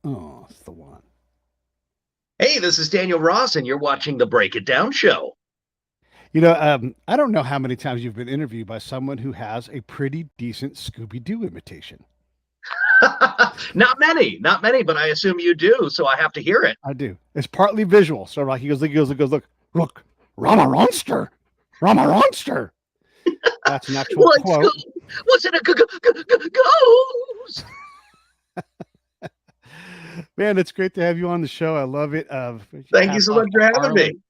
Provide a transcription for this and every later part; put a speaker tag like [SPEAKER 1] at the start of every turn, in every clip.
[SPEAKER 1] Oh, it's the one.
[SPEAKER 2] Hey, this is Daniel Ross, and you're watching the Break It Down Show.
[SPEAKER 1] I don't know how many times you've been interviewed by someone who has a pretty decent Scooby Doo imitation.
[SPEAKER 2] Not many, but I assume you do, so I have to hear it.
[SPEAKER 1] I do. It's partly visual. So like look, Rama Ronster, Rama Ronster. That's an actual
[SPEAKER 2] Let's go.
[SPEAKER 1] quote.
[SPEAKER 2] What's it a ghost?
[SPEAKER 1] Man, it's great to have you on the show. I love it.
[SPEAKER 2] Thank you
[SPEAKER 1] Hats
[SPEAKER 2] so
[SPEAKER 1] off
[SPEAKER 2] much
[SPEAKER 1] to
[SPEAKER 2] for having me.
[SPEAKER 1] Harlan.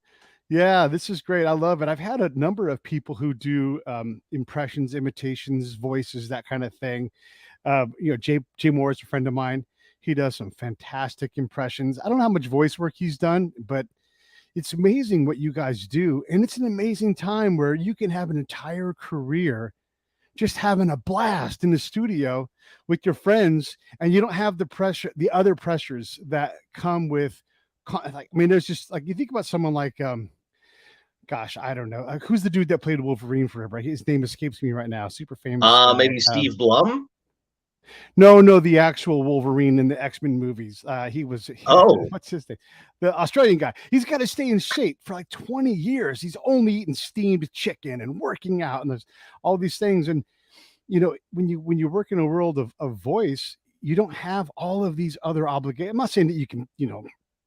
[SPEAKER 1] Yeah, this is great. I love it. I've had a number of people who do impressions, imitations, voices, that kind of thing. Jay Moore is a friend of mine. He does some fantastic impressions. I don't know how much voice work he's done, but it's amazing what you guys do. And it's an amazing time where you can have an entire career just having a blast in the studio with your friends, and you don't have the pressure, the other pressures that come with, like, I mean, there's just like, you think about someone like, gosh, I don't know. Who's the dude that played Wolverine forever? His name escapes me right now. Super famous guy.
[SPEAKER 2] Maybe Steve Blum.
[SPEAKER 1] No, the actual Wolverine in the X-Men movies.
[SPEAKER 2] Oh,
[SPEAKER 1] What's his name? The Australian guy. He's got to stay in shape for like 20 years. He's only eating steamed chicken and working out, and there's all these things. And when you work in a world of voice, you don't have all of these other obligations. I'm not saying that you can,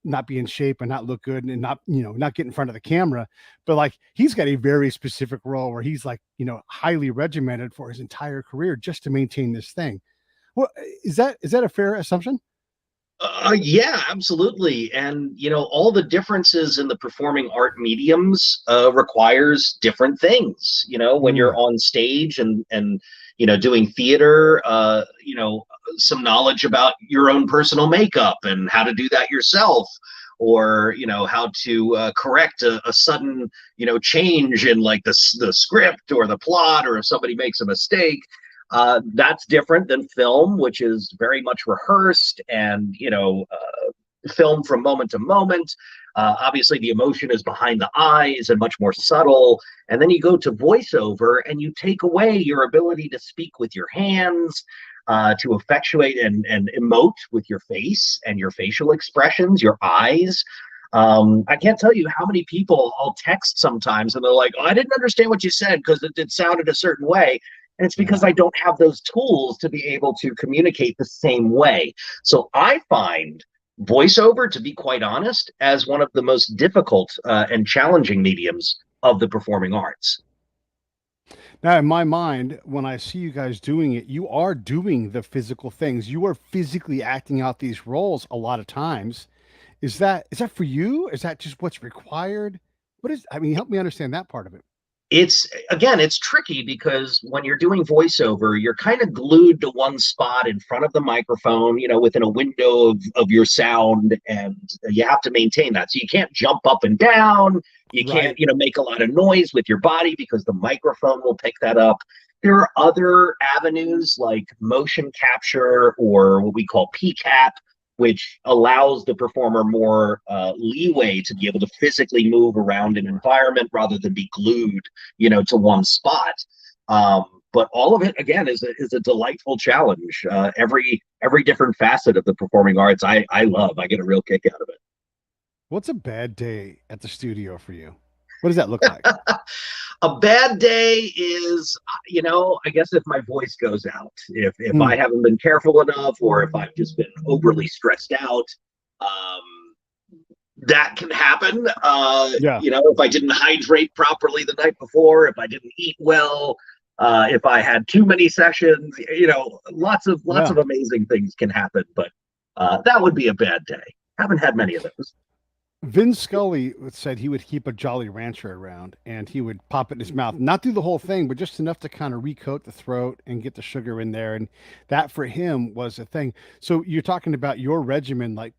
[SPEAKER 1] not be in shape and not look good and not get in front of the camera, but like he's got a very specific role where he's like, highly regimented for his entire career just to maintain this thing. Well, is that a fair assumption?
[SPEAKER 2] yeah, absolutely. And all the differences in the performing art mediums requires different things. When you're
[SPEAKER 1] Mm,
[SPEAKER 2] on stage and doing theater, some knowledge about your own personal makeup and how to do that yourself, or how to correct a sudden change in like the script or the plot, or if somebody makes a mistake. That's different than film, which is very much rehearsed and filmed from moment to moment. Obviously, the emotion is behind the eyes and much more subtle. And then you go to voiceover and you take away your ability to speak with your hands, to effectuate and emote with your face and your facial expressions, your eyes. I can't tell you how many people I'll text sometimes and they're like, oh, I didn't understand what you said because it sounded a certain way. And it's because
[SPEAKER 1] yeah.
[SPEAKER 2] I don't have those tools to be able to communicate the same way. So I find voiceover, to be quite honest, as one of the most difficult and challenging mediums of the performing arts.
[SPEAKER 1] Now, in my mind, when I see you guys doing it, you are doing the physical things. You are physically acting out these roles a lot of times. Is that for you? Is that just what's required? I mean, help me understand that part of it.
[SPEAKER 2] It's tricky because when you're doing voiceover, you're kind of glued to one spot in front of the microphone, within a window of your sound, and you have to maintain that. So you can't jump up and down. You can't,
[SPEAKER 1] Right.
[SPEAKER 2] make a lot of noise with your body because the microphone will pick that up. There are other avenues like motion capture or what we call PCAP, which allows the performer more leeway to be able to physically move around an environment rather than be glued, to one spot. But all of it, again, is a delightful challenge. Every different facet of the performing arts, I love. I get a real kick out of it.
[SPEAKER 1] What's a bad day at the studio for you? What does that look like?
[SPEAKER 2] A bad day is, I guess if my voice goes out, if I
[SPEAKER 1] Mm,
[SPEAKER 2] haven't been careful enough, or if I've just been overly stressed out, um, that can happen.
[SPEAKER 1] yeah.
[SPEAKER 2] If I didn't hydrate properly the night before, if I didn't eat well, if I had too many sessions, lots
[SPEAKER 1] Yeah.
[SPEAKER 2] of amazing things can happen. But that would be a bad day. Haven't had many of those.
[SPEAKER 1] Vin Scully said he would keep a Jolly Rancher around and he would pop it in his mouth, not do the whole thing, but just enough to kind of recoat the throat and get the sugar in there. And that for him was a thing. So you're talking about your regimen, like,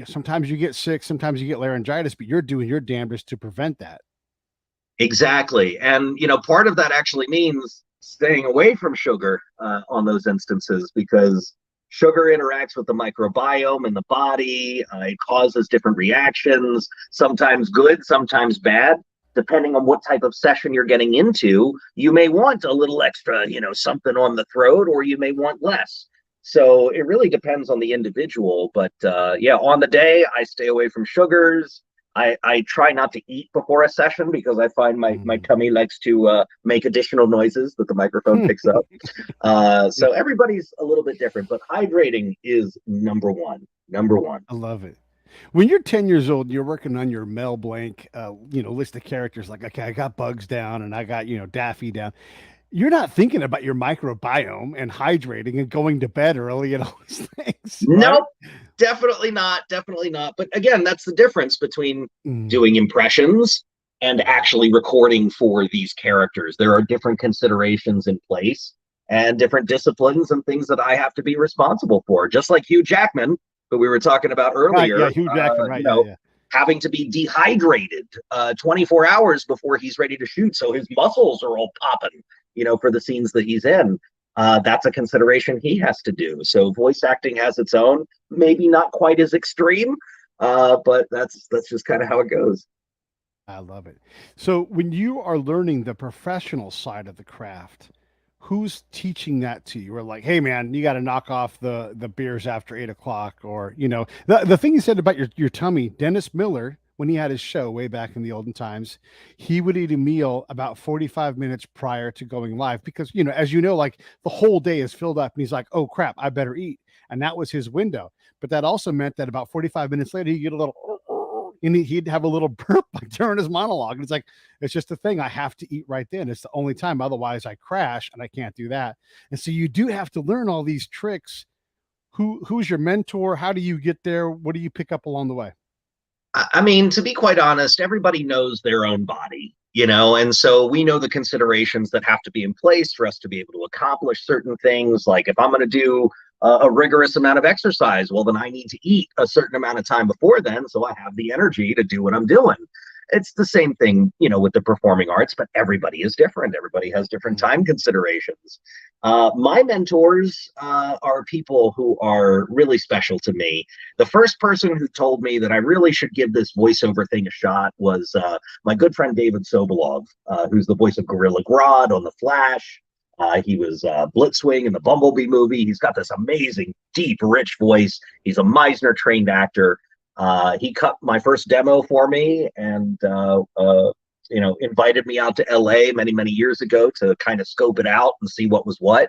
[SPEAKER 1] sometimes you get sick, sometimes you get laryngitis, but you're doing your damnedest to prevent that.
[SPEAKER 2] Exactly. And, part of that actually means staying away from sugar on those instances because sugar interacts with the microbiome in the body. It causes different reactions, sometimes good, sometimes bad. Depending on what type of session you're getting into, you may want a little extra, something on the throat, or you may want less. So it really depends on the individual. But yeah, on the day, I stay away from sugars. I try not to eat before a session because I find my
[SPEAKER 1] Mm.
[SPEAKER 2] tummy likes to make additional noises that the microphone picks up. So everybody's a little bit different, but hydrating is number one. Number one.
[SPEAKER 1] I love it. When you're 10 years old and you're working on your Mel Blanc, list of characters, like, okay, I got Bugs down and I got, Daffy down. You're not thinking about your microbiome and hydrating and going to bed early and all these things, right?
[SPEAKER 2] Nope, definitely not. Definitely not. But again, that's the difference between
[SPEAKER 1] Mm.
[SPEAKER 2] doing impressions and actually recording for these characters. There are different considerations in place and different disciplines and things that I have to be responsible for. Just like Hugh Jackman, who we were talking about
[SPEAKER 1] Right.
[SPEAKER 2] earlier,
[SPEAKER 1] Yeah. Hugh Jackman. Right.
[SPEAKER 2] you
[SPEAKER 1] Yeah.
[SPEAKER 2] know,
[SPEAKER 1] Yeah.
[SPEAKER 2] having to be dehydrated 24 hours before he's ready to shoot. So his muscles are all popping, for the scenes that he's in. That's a consideration he has to do. So voice acting has its own, maybe not quite as extreme, but that's just kind of how it goes.
[SPEAKER 1] I love it. So when you are learning the professional side of the craft, who's teaching that to you? Or like, hey man, you got to knock off the beers after 8 o'clock, or the thing you said about your tummy. Dennis Miller, when he had his show way back in the olden times, he would eat a meal about 45 minutes prior to going live because as like the whole day is filled up, and he's like, oh crap, I better eat, and that was his window. But that also meant that about 45 minutes later, he'd get a little and he'd have a little burp like during his monologue. And it's like, it's just a thing. I have to eat right then. It's the only time. Otherwise, I crash and I can't do that. And so you do have to learn all these tricks. Who's your mentor? How do you get there? What do you pick up along the way?
[SPEAKER 2] I mean, to be quite honest, everybody knows their own body, and so we know the considerations that have to be in place for us to be able to accomplish certain things. Like if I'm going to do a rigorous amount of exercise, well, then I need to eat a certain amount of time before then so I have the energy to do what I'm doing. It's the same thing, with the performing arts, but everybody is different. Everybody has different time considerations. My mentors are people who are really special to me. The first person who told me that I really should give this voiceover thing a shot was my good friend David Sobolov, who's the voice of Gorilla Grodd on The Flash. He was Blitzwing in the Bumblebee movie. He's got this amazing, deep, rich voice. He's a Meisner trained actor. He cut my first demo for me and, invited me out to LA many, many years ago to kind of scope it out and see what was what,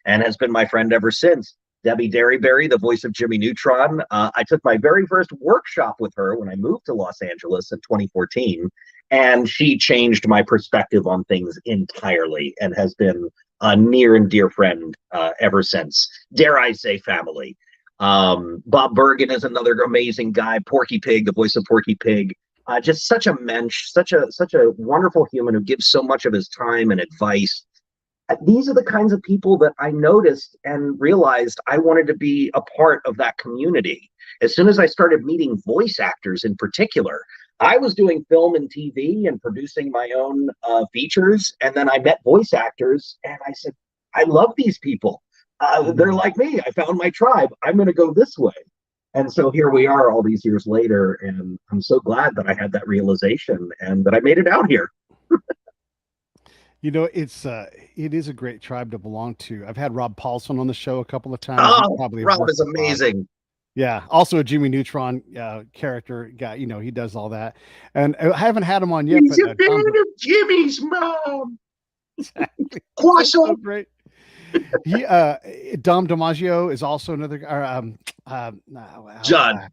[SPEAKER 2] and has been my friend ever since. Debbie Derryberry, the voice of Jimmy Neutron. I took my very first workshop with her when I moved to Los Angeles in 2014, and she changed my perspective on things entirely and has been a near and dear friend ever since. Dare I say family. Bob Bergen is another amazing guy. Porky Pig, the voice of Porky Pig, just such a mensch, such a wonderful human who gives so much of his time and advice. These are the kinds of people that I noticed and realized I wanted to be a part of that community. As soon as I started meeting voice actors in particular, I was doing film and TV and producing my own features, and then I met voice actors, and I said, I love these people. They're like me. I found my tribe. I'm going to go this way. And so here we are all these years later. And I'm so glad that I had that realization and that I made it out here.
[SPEAKER 1] It is a great tribe to belong to. I've had Rob Paulson on the show a couple of times. You
[SPEAKER 2] Oh,
[SPEAKER 1] probably have
[SPEAKER 2] Rob
[SPEAKER 1] worked
[SPEAKER 2] is
[SPEAKER 1] with Rob.
[SPEAKER 2] amazing.
[SPEAKER 1] Yeah. Also a Jimmy Neutron character guy. He does all that. And I haven't had him on yet,
[SPEAKER 2] He's
[SPEAKER 1] but
[SPEAKER 2] a fan of Jimmy's mom.
[SPEAKER 1] exactly. That's so
[SPEAKER 2] Croissant.
[SPEAKER 1] great. He Dom DiMaggio is also another
[SPEAKER 2] John.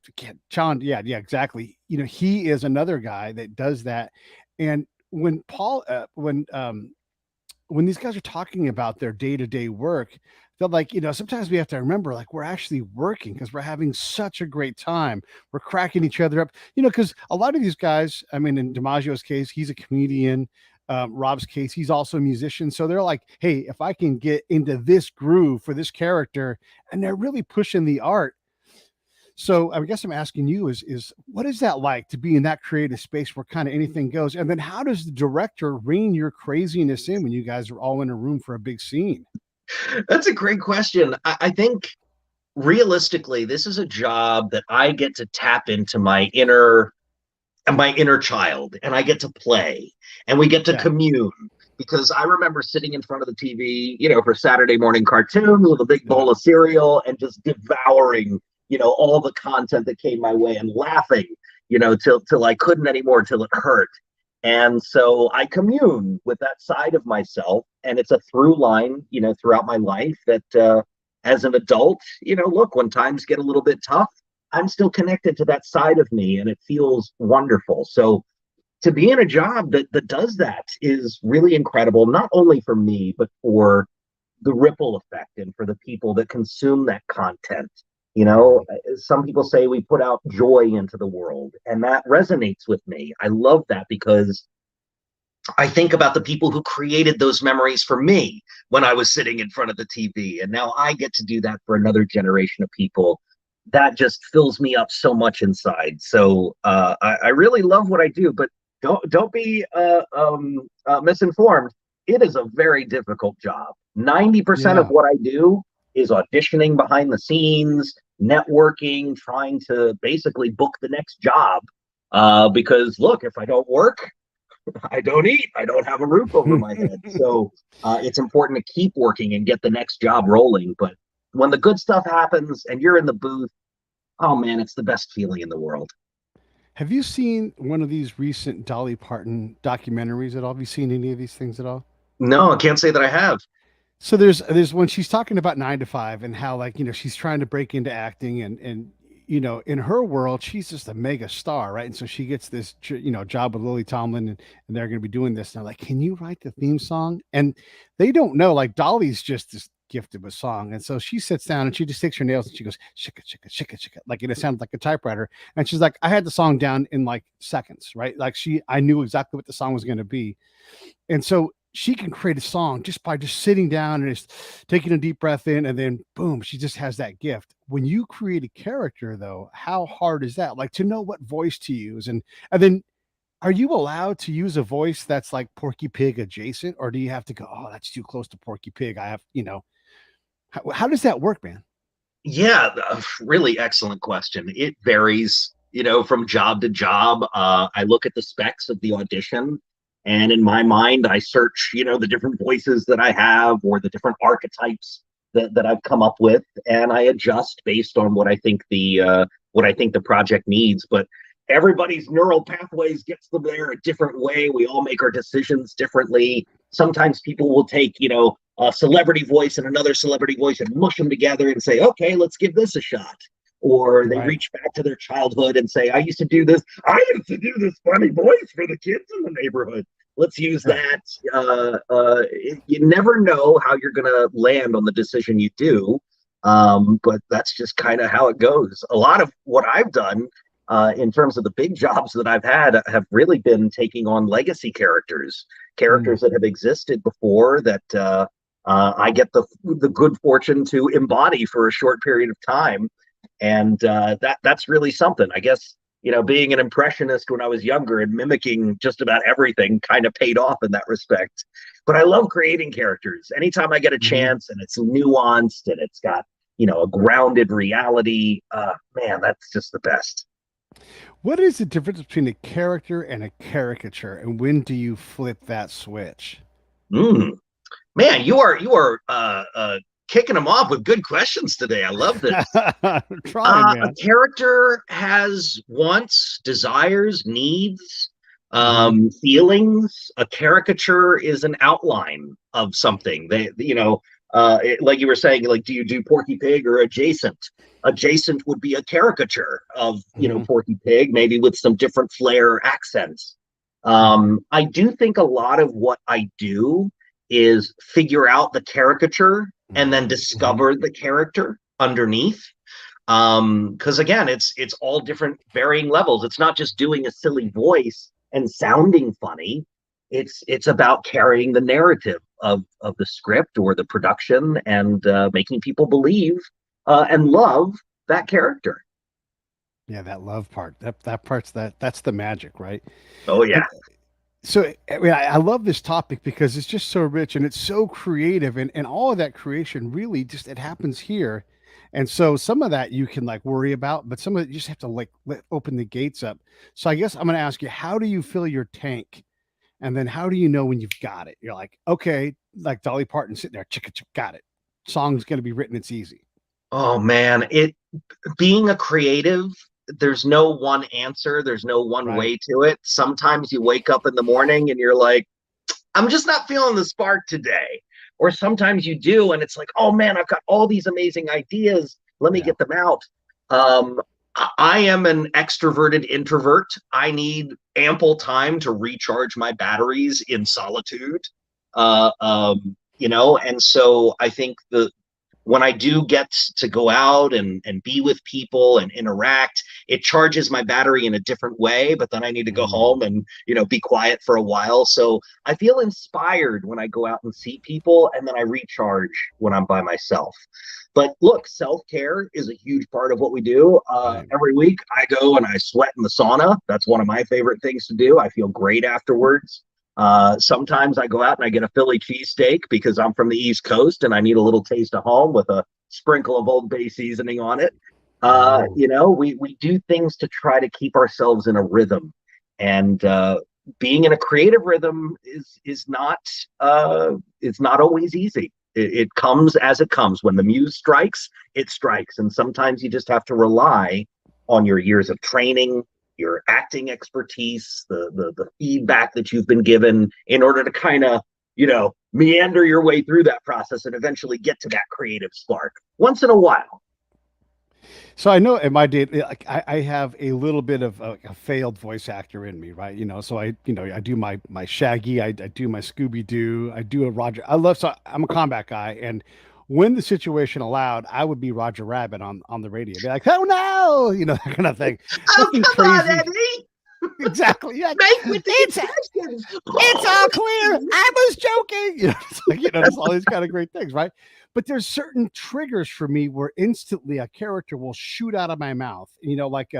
[SPEAKER 1] John, yeah, exactly. He is another guy that does that. And when when these guys are talking about their day-to-day work, they're like, sometimes we have to remember, like, we're actually working because we're having such a great time. We're cracking each other up, because a lot of these guys, I mean, in DiMaggio's case, he's a comedian. Rob's case, he's also a musician. So they're like, hey, if I can get into this groove for this character, and they're really pushing the art. So I guess I'm asking you is what is that like to be in that creative space where kind of anything goes? And then how does the director rein your craziness in when you guys are all in a room for a big scene?
[SPEAKER 2] That's a great question. I think realistically, this is a job that I get to tap into my inner child, and I get to play, and we get to commune. because I remember sitting in front of the TV, for Saturday morning cartoons with a big
[SPEAKER 1] Yeah.
[SPEAKER 2] bowl of cereal and just devouring, all the content that came my way and laughing, till I couldn't anymore, till it hurt. And so I commune with that side of myself, and it's a through line, throughout my life that as an adult, look, when times get a little bit tough, I'm still connected to that side of me, and it feels wonderful. So to be in a job that does that is really incredible, not only for me, but for the ripple effect and for the people that consume that content. Some people say we put out joy into the world, and that resonates with me. I love that because I think about the people who created those memories for me when I was sitting in front of the TV, and now I get to do that for another generation of people. That just fills me up so much inside. So I really love what I do, but don't be misinformed. It is a very difficult job. 90% of
[SPEAKER 1] Yeah.
[SPEAKER 2] what I do is auditioning behind the scenes, networking, trying to basically book the next job. Because look, if I don't work, I don't eat. I don't have a roof over my head. So it's important to keep working and get the next job rolling. But when the good stuff happens and you're in the booth, oh man, it's the best feeling in the world.
[SPEAKER 1] Have you seen one of these recent Dolly Parton documentaries at all? Have you seen any of these things at all?
[SPEAKER 2] No, I can't say that I have.
[SPEAKER 1] So there's when she's talking about 9 to 5 and how, like, she's trying to break into acting, and in her world she's just a mega star, right? And so she gets this job with Lily Tomlin, and they're going to be doing this. And they're like, can you write the theme song? And they don't know, like, Dolly's just this gifted with song. And so she sits down and she just takes her nails and she goes shika shika shika shika, like, it sounds like a typewriter. And she's like, I had the song down in like seconds, right? Like, I knew exactly what the song was going to be. And so she can create a song just by just sitting down and just taking a deep breath in, and then boom, she just has that gift. When you create a character, though, how hard is that? Like, to know what voice to use, and then are you allowed to use a voice that's like Porky Pig adjacent, or do you have to go, oh, that's too close to Porky Pig? I have, how does that work, man?
[SPEAKER 2] Yeah, really excellent question. It varies, from job to job. I look at the specs of the audition, and in my mind, I search, the different voices that I have or the different archetypes that I've come up with, and I adjust based on what I think the project needs. But everybody's neural pathways gets them there a different way. We all make our decisions differently. Sometimes people will take, a celebrity voice and another celebrity voice and mush them together and say, okay, let's give this a shot. Or they
[SPEAKER 1] Right.
[SPEAKER 2] reach back to their childhood and say, I used to do this. I used to do this funny voice for the kids in the neighborhood. Let's use
[SPEAKER 1] Right.
[SPEAKER 2] that. You never know how you're going to land on the decision you do. But that's just kind of how it goes. A lot of what I've done in terms of the big jobs that I've had have really been taking on legacy characters,
[SPEAKER 1] Mm.
[SPEAKER 2] characters that have existed before that I get the good fortune to embody for a short period of time, and that's really something. I guess being an impressionist when I was younger and mimicking just about everything kind of paid off in that respect. But I love creating characters. Anytime I get a
[SPEAKER 1] Mhm.
[SPEAKER 2] chance and it's nuanced and it's got a grounded reality, man, that's just the best.
[SPEAKER 1] What is the difference between a character and a caricature, and when do you flip that switch?
[SPEAKER 2] Mm. Man, you are kicking them off with good questions today. I love this.
[SPEAKER 1] Trying,
[SPEAKER 2] A
[SPEAKER 1] man.
[SPEAKER 2] character has wants, desires, needs,
[SPEAKER 1] Hmm.
[SPEAKER 2] feelings. A caricature is an outline of something. Like you were saying, like, do you do Porky Pig or adjacent? Adjacent would be a caricature of,
[SPEAKER 1] Hmm.
[SPEAKER 2] Porky Pig, maybe with some different flair accents.
[SPEAKER 1] Hmm.
[SPEAKER 2] I do think a lot of what I do is figure out the caricature and then
[SPEAKER 1] Hmm.
[SPEAKER 2] discover the character underneath. Because again, it's all different varying levels. It's not just doing a silly voice and sounding funny. It's about carrying the narrative of the script or the production and making people believe and love that character.
[SPEAKER 1] Yeah, that love part. That part's that's the magic, right?
[SPEAKER 2] Oh yeah.
[SPEAKER 1] And so, I mean, I love this topic because it's just so rich and it's so creative, and all of that creation really just it happens here. And so some of that you can like worry about, but some of it you just have to like open the gates up. So I guess I'm going to ask you, how do you fill your tank? And then how do you know when you've got it? You're like, okay, like Dolly Parton sitting there, chicka, chicka, got it. Song's going to be written. It's easy.
[SPEAKER 2] Oh man, being a creative, there's no one answer, there's no one
[SPEAKER 1] Right.
[SPEAKER 2] way to it. Sometimes you wake up in the morning and you're like, I'm just not feeling the spark today. Or sometimes you do, and it's like, oh man, I've got all these amazing ideas. Let me
[SPEAKER 1] Yeah.
[SPEAKER 2] get them out. I am an extroverted introvert. I need ample time to recharge my batteries in solitude. And so I think when I do get to go out and be with people and interact, it charges my battery in a different way. But then I need to go home and, be quiet for a while. So I feel inspired when I go out and see people, and then I recharge when I'm by myself. But look, self-care is a huge part of what we do.
[SPEAKER 1] Right.
[SPEAKER 2] Every week I go and I sweat in the sauna. That's one of my favorite things to do. I feel great afterwards. Sometimes I go out and I get a Philly cheesesteak because I'm from the East Coast and I need a little taste of home with a sprinkle of Old Bay seasoning on it. We do things to try to keep ourselves in a rhythm, and being in a creative rhythm is not it's not always easy. It comes as it comes. When the muse strikes, it strikes, and sometimes you just have to rely on your years of training, your acting expertise, the feedback that you've been given in order to kind of, meander your way through that process and eventually get to that creative spark once in a while.
[SPEAKER 1] So I know in my day, like I have a little bit of a failed voice actor in me, right? So I do my Shaggy, I do my Scooby Doo, I do a Roger. So I'm a combat guy, and when the situation allowed, I would be Roger Rabbit on the radio, be like, "Oh no," that kind of thing,
[SPEAKER 2] Oh,
[SPEAKER 1] nothing
[SPEAKER 2] come on,
[SPEAKER 1] crazy.
[SPEAKER 2] Eddie.
[SPEAKER 1] Exactly. Yeah.
[SPEAKER 2] Make with the
[SPEAKER 1] It's
[SPEAKER 2] concessions.
[SPEAKER 1] it's all clear. I was joking. It's like, there's all these kind of great things, right? But there's certain triggers for me where instantly a character will shoot out of my mouth. Like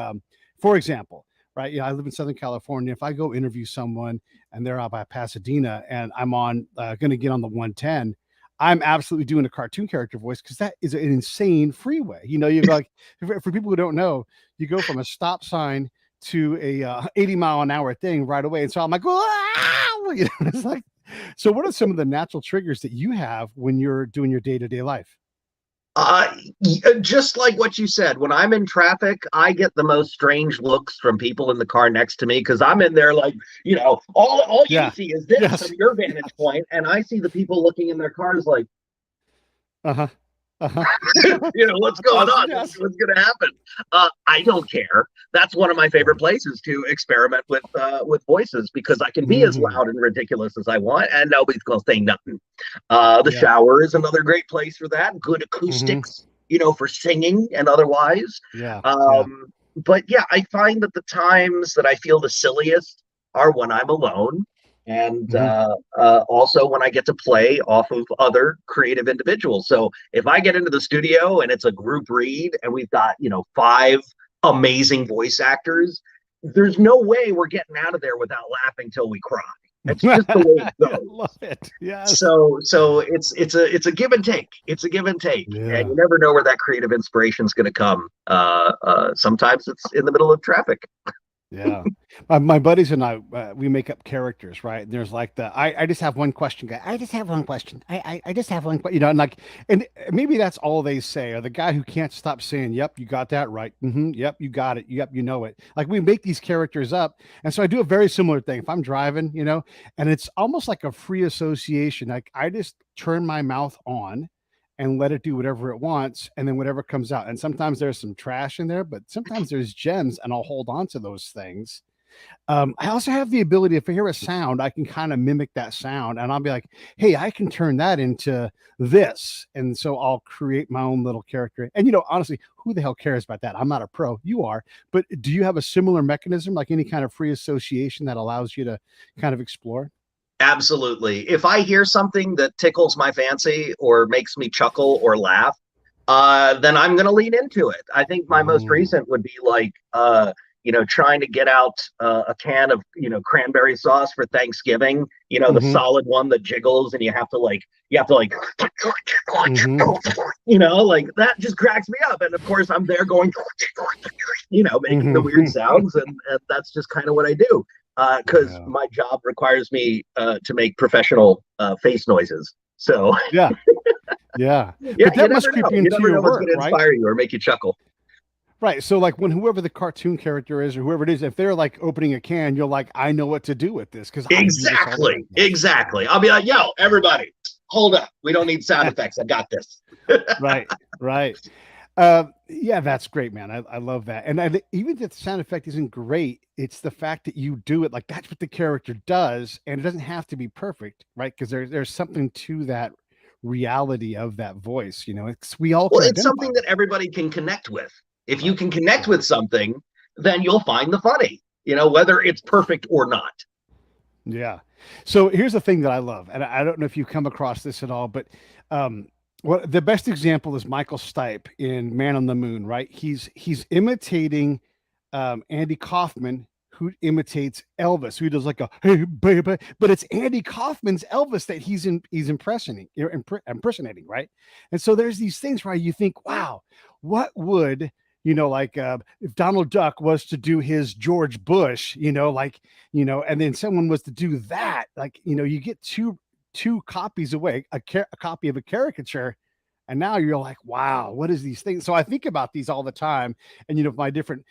[SPEAKER 1] for example, right? I live in Southern California. If I go interview someone and they're out by Pasadena and I'm on going to get on the 110, I'm absolutely doing a cartoon character voice because that is an insane freeway. You go like for people who don't know, you go from a stop sign to a 80-mile-an-hour thing right away. And so I'm like, wow! It's like, so what are some of the natural triggers that you have when you're doing your day-to-day life?
[SPEAKER 2] Just like what you said, when I'm in traffic, I get the most strange looks from people in the car next to me because I'm in there like, all you see is this
[SPEAKER 1] Yes.
[SPEAKER 2] from your vantage point, and I see the people looking in their cars like,
[SPEAKER 1] uh-huh. Uh-huh.
[SPEAKER 2] What's going on?
[SPEAKER 1] Yes.
[SPEAKER 2] What's going to happen? I don't care. That's one of my favorite places to experiment with voices because I can be as loud and ridiculous as I want, and nobody's going to say nothing. The shower is another great place for that. Good acoustics, for singing and otherwise. But yeah, I find that the times that I feel the silliest are when I'm alone. And also when I get to play off of other creative individuals. So if I get into the studio and it's a group read and we've got, 5 amazing voice actors, there's no way we're getting out of there without laughing till we cry. It's just the way it goes.
[SPEAKER 1] I love it. Yes.
[SPEAKER 2] So it's a give and take. It's a give and take.
[SPEAKER 1] Yeah.
[SPEAKER 2] And you never know where that creative inspiration is going to come. Sometimes it's in the middle of traffic.
[SPEAKER 1] Yeah. My buddies and I, we make up characters, right? And there's like I just have one question guy. I just have one question. I just have one question, and maybe that's all they say, or the guy who can't stop saying, yep, you got that right. Yep, you got it. Yep, you know it. Like we make these characters up. And so I do a very similar thing. If I'm driving, and it's almost like a free association. Like I just turn my mouth on and let it do whatever it wants, and then whatever comes out. And sometimes there's some trash in there, but sometimes there's gems, and I'll hold on to those things. I also have the ability, if I hear a sound, I can kind of mimic that sound, and I'll be like, hey, I can turn that into this. And so I'll create my own little character. And, honestly, who the hell cares about that? I'm not a pro. You are. But do you have a similar mechanism, like any kind of free association that allows you to kind of explore?
[SPEAKER 2] Absolutely. If I hear something that tickles my fancy or makes me chuckle or laugh, then I'm going to lean into it. I think my most recent would be like, trying to get out a can of, cranberry sauce for Thanksgiving, the solid one that jiggles and you have to like, like that just cracks me up. And of course I'm there going, making the weird sounds. And that's just kind of what I do. because
[SPEAKER 1] Yeah.
[SPEAKER 2] my job requires me to make professional face noises. So
[SPEAKER 1] Yeah. Yeah.
[SPEAKER 2] yeah,
[SPEAKER 1] But that must creep
[SPEAKER 2] you
[SPEAKER 1] into
[SPEAKER 2] never
[SPEAKER 1] your
[SPEAKER 2] know what's
[SPEAKER 1] work,
[SPEAKER 2] going to
[SPEAKER 1] right?
[SPEAKER 2] inspire you or make you chuckle.
[SPEAKER 1] Right. So like when whoever the cartoon character is or whoever it is, if they're like opening a can, you're like, I know what to do with this because I do this all the time.
[SPEAKER 2] Exactly, exactly. I'll be like, yo, everybody, hold up. We don't need sound
[SPEAKER 1] Yeah.
[SPEAKER 2] effects. I got this.
[SPEAKER 1] Right. Right. Yeah, that's great, man. I love that. And even if the sound effect isn't great, it's the fact that you do it like that's what the character does, and it doesn't have to be perfect, right? Because there's something to that reality of that voice. It's we all
[SPEAKER 2] Well,
[SPEAKER 1] can
[SPEAKER 2] it's
[SPEAKER 1] identify
[SPEAKER 2] something that
[SPEAKER 1] with that.
[SPEAKER 2] everybody can connect with. If you
[SPEAKER 1] Right.
[SPEAKER 2] can connect
[SPEAKER 1] Right.
[SPEAKER 2] with something, then you'll find the funny, whether it's perfect or not.
[SPEAKER 1] Yeah. So here's the thing that I love, and I don't know if you've come across this at all, but um, what the best example is Michael Stipe in Man on the Moon, right? He's imitating Andy Kaufman, who imitates Elvis, who does like a hey baby, but it's Andy Kaufman's Elvis that he's impersonating, right? And so there's these things where you think, wow, what would like if Donald Duck was to do his George Bush, and then someone was to do that, like you get two copies away, a copy of a caricature, and now you're like, wow, what is these things? So I think about these all the time, and my different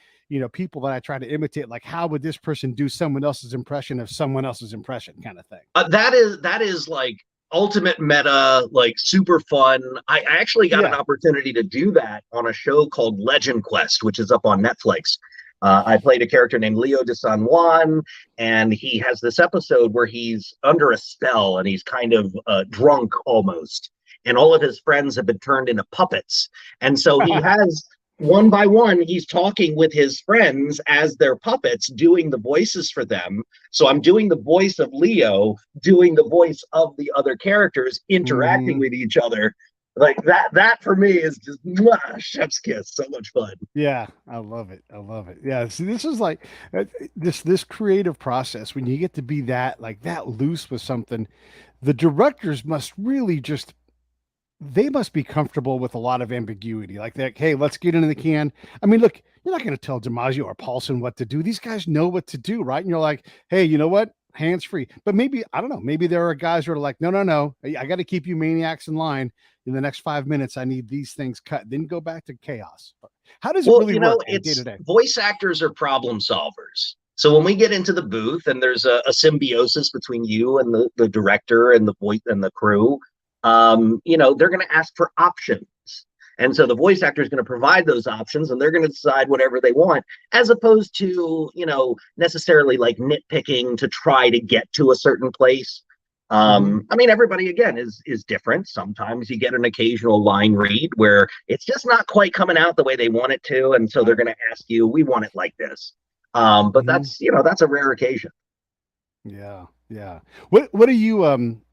[SPEAKER 1] people that I try to imitate, like how would this person do someone else's impression of someone else's impression, kind of thing.
[SPEAKER 2] That is like ultimate meta, like super fun. I actually got an
[SPEAKER 1] Yeah.
[SPEAKER 2] opportunity to do that on a show called Legend Quest, which is up on Netflix. I played a character named Leo de San Juan, and he has this episode where he's under a spell and he's kind of drunk almost. And all of his friends have been turned into puppets. And so he has one by one, he's talking with his friends as their puppets, doing the voices for them. So I'm doing the voice of Leo, doing the voice of the other characters, interacting
[SPEAKER 1] Hmm.
[SPEAKER 2] with each other. Like that for me is just mwah, chef's kiss. So much fun.
[SPEAKER 1] Yeah, I love it. I love it. Yeah, see, this is like this creative process when you get to be that like that loose with something. The directors must really just they must be comfortable with a lot of ambiguity. Like that, hey, let's get into the can. I mean, look, you're not going to tell DiMaggio or Paulson what to do. These guys know what to do, right? And you're like, hey, you know what? Hands free. But maybe, I don't know, maybe there are guys who are like, no, no, no. I got to keep you maniacs in line. In the next 5 minutes, I need these things cut. Then go back to chaos. How does it
[SPEAKER 2] Well,
[SPEAKER 1] really work, man, day to
[SPEAKER 2] it's
[SPEAKER 1] day?
[SPEAKER 2] voice actors are problem solvers. So when we get into the booth and there's a symbiosis between you and the director and the voice and the crew, they're going to ask for options. And so the voice actor is going to provide those options and they're going to decide whatever they want, as opposed to, necessarily like nitpicking to try to get to a certain place.
[SPEAKER 1] Hmm.
[SPEAKER 2] I mean, everybody again is different. Sometimes you get an occasional line read where it's just not quite coming out the way they want it to, and so they're
[SPEAKER 1] Right.
[SPEAKER 2] going to ask you, "We want it like this." But
[SPEAKER 1] Hmm.
[SPEAKER 2] that's a rare occasion.
[SPEAKER 1] Yeah. Yeah. What do you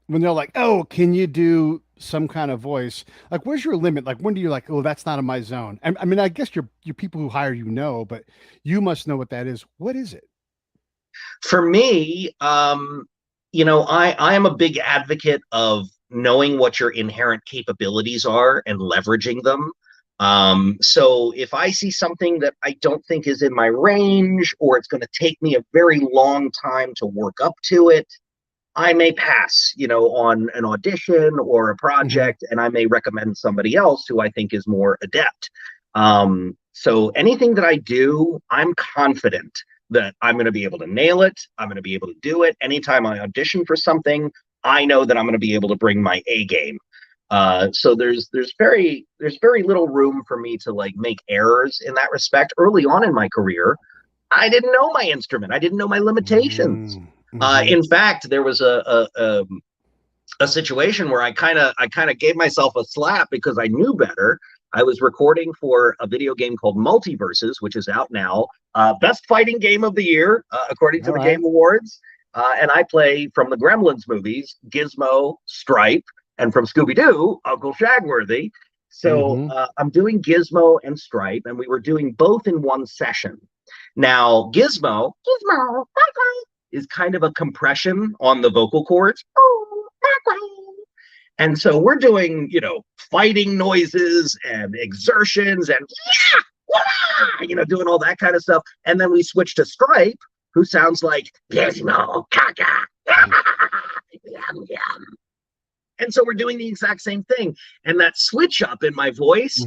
[SPEAKER 1] when they're like, oh, can you do some kind of voice? Like, where's your limit? Like, when do you like, oh, that's not in my zone? I mean, I guess your people who hire but you must know what that is. What is it?
[SPEAKER 2] For me, I am a big advocate of knowing what your inherent capabilities are and leveraging them. So if I see something that I don't think is in my range, or it's going to take me a very long time to work up to it, I may pass, on an audition or a
[SPEAKER 1] Hmm.
[SPEAKER 2] project, and I may recommend somebody else who I think is more adept. So anything that I do, I'm confident that I'm going to be able to nail it. I'm going to be able to do it. Anytime I audition for something, I know that I'm going to be able to bring my A game. So there's very little room for me to like make errors in that respect. Early on in my career, I didn't know my instrument. I didn't know my limitations.
[SPEAKER 1] Mm-hmm.
[SPEAKER 2] In fact, there was a situation where I kind of gave myself a slap because I knew better. I was recording for a video game called Multiverses, which is out now. Best fighting game of the year, according to
[SPEAKER 1] All
[SPEAKER 2] the
[SPEAKER 1] right.
[SPEAKER 2] Game Awards. And I play from the Gremlins movies, Gizmo, Stripe, and from Scooby Doo, Uncle Shagworthy. So
[SPEAKER 1] Mm-hmm.
[SPEAKER 2] I'm doing Gizmo and Stripe, and we were doing both in one session. Now, Gizmo is kind of a compression on the vocal cords. And so we're doing, fighting noises and exertions and, doing all that kind of stuff. And then we switch to Stripe, who sounds like Gizmo Kaka. Yum, yum. And so we're doing the exact same thing. And that switch up in my voice,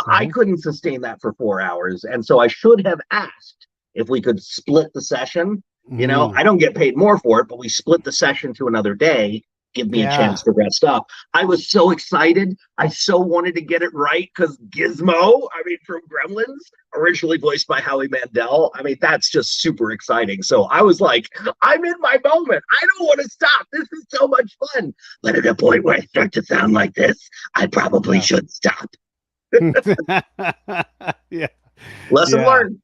[SPEAKER 2] I couldn't sustain that for 4 hours. And so I should have asked if we could split the session. You know, I don't get paid more for it, but we split the session to another day, give me a chance to rest up. I was so excited. I so wanted to get it right because Gizmo, I mean, from Gremlins, originally voiced by Howie Mandel. I mean, that's just super exciting. So I was like, I'm in my moment. I don't want to stop. This is so much fun. But at a point where I start to sound like this, I probably should stop. Lesson learned.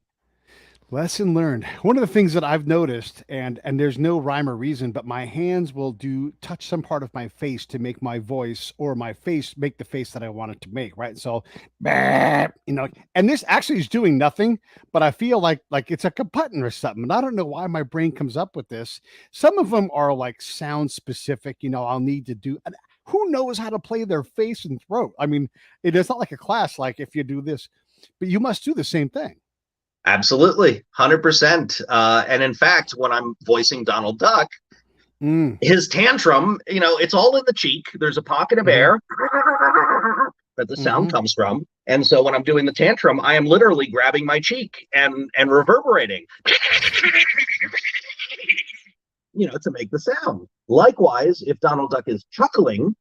[SPEAKER 1] Lesson learned. One of the things that I've noticed, and there's no rhyme or reason, but my hands will touch some part of my face to make my voice or my face make the face that I want it to make, right? So, you know, and this actually is doing nothing, but I feel like it's like a button or something. And I don't know why my brain comes up with this. Some of them are like sound specific, you know, I'll need to do. And who knows how to play their face and throat? I mean, it's not like a class, like if you do this, but you must do the same thing.
[SPEAKER 2] Absolutely, 100%. And in fact, when I'm voicing Donald Duck, his tantrum, you know, it's all in the cheek. There's a pocket of air that the sound comes from. And so when I'm doing the tantrum, I am literally grabbing my cheek and reverberating, you know, to make the sound. Likewise, if Donald Duck is chuckling,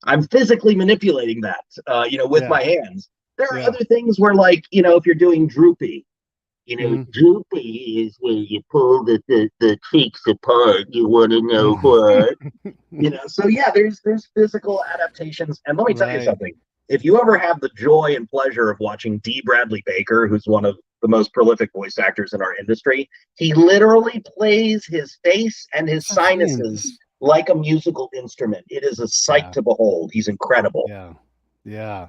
[SPEAKER 2] I'm physically manipulating that, you know, with my hands. There are other things where, like, you know, if you're doing droopy, you know, droopy is where you pull the cheeks apart. You want to know what? You know, so yeah, there's physical adaptations. And let me tell you something. If you ever have the joy and pleasure of watching D. Bradley Baker, who's one of the most prolific voice actors in our industry, he literally plays his face and his sinuses like a musical instrument. It is a sight to behold. He's incredible.
[SPEAKER 1] Yeah,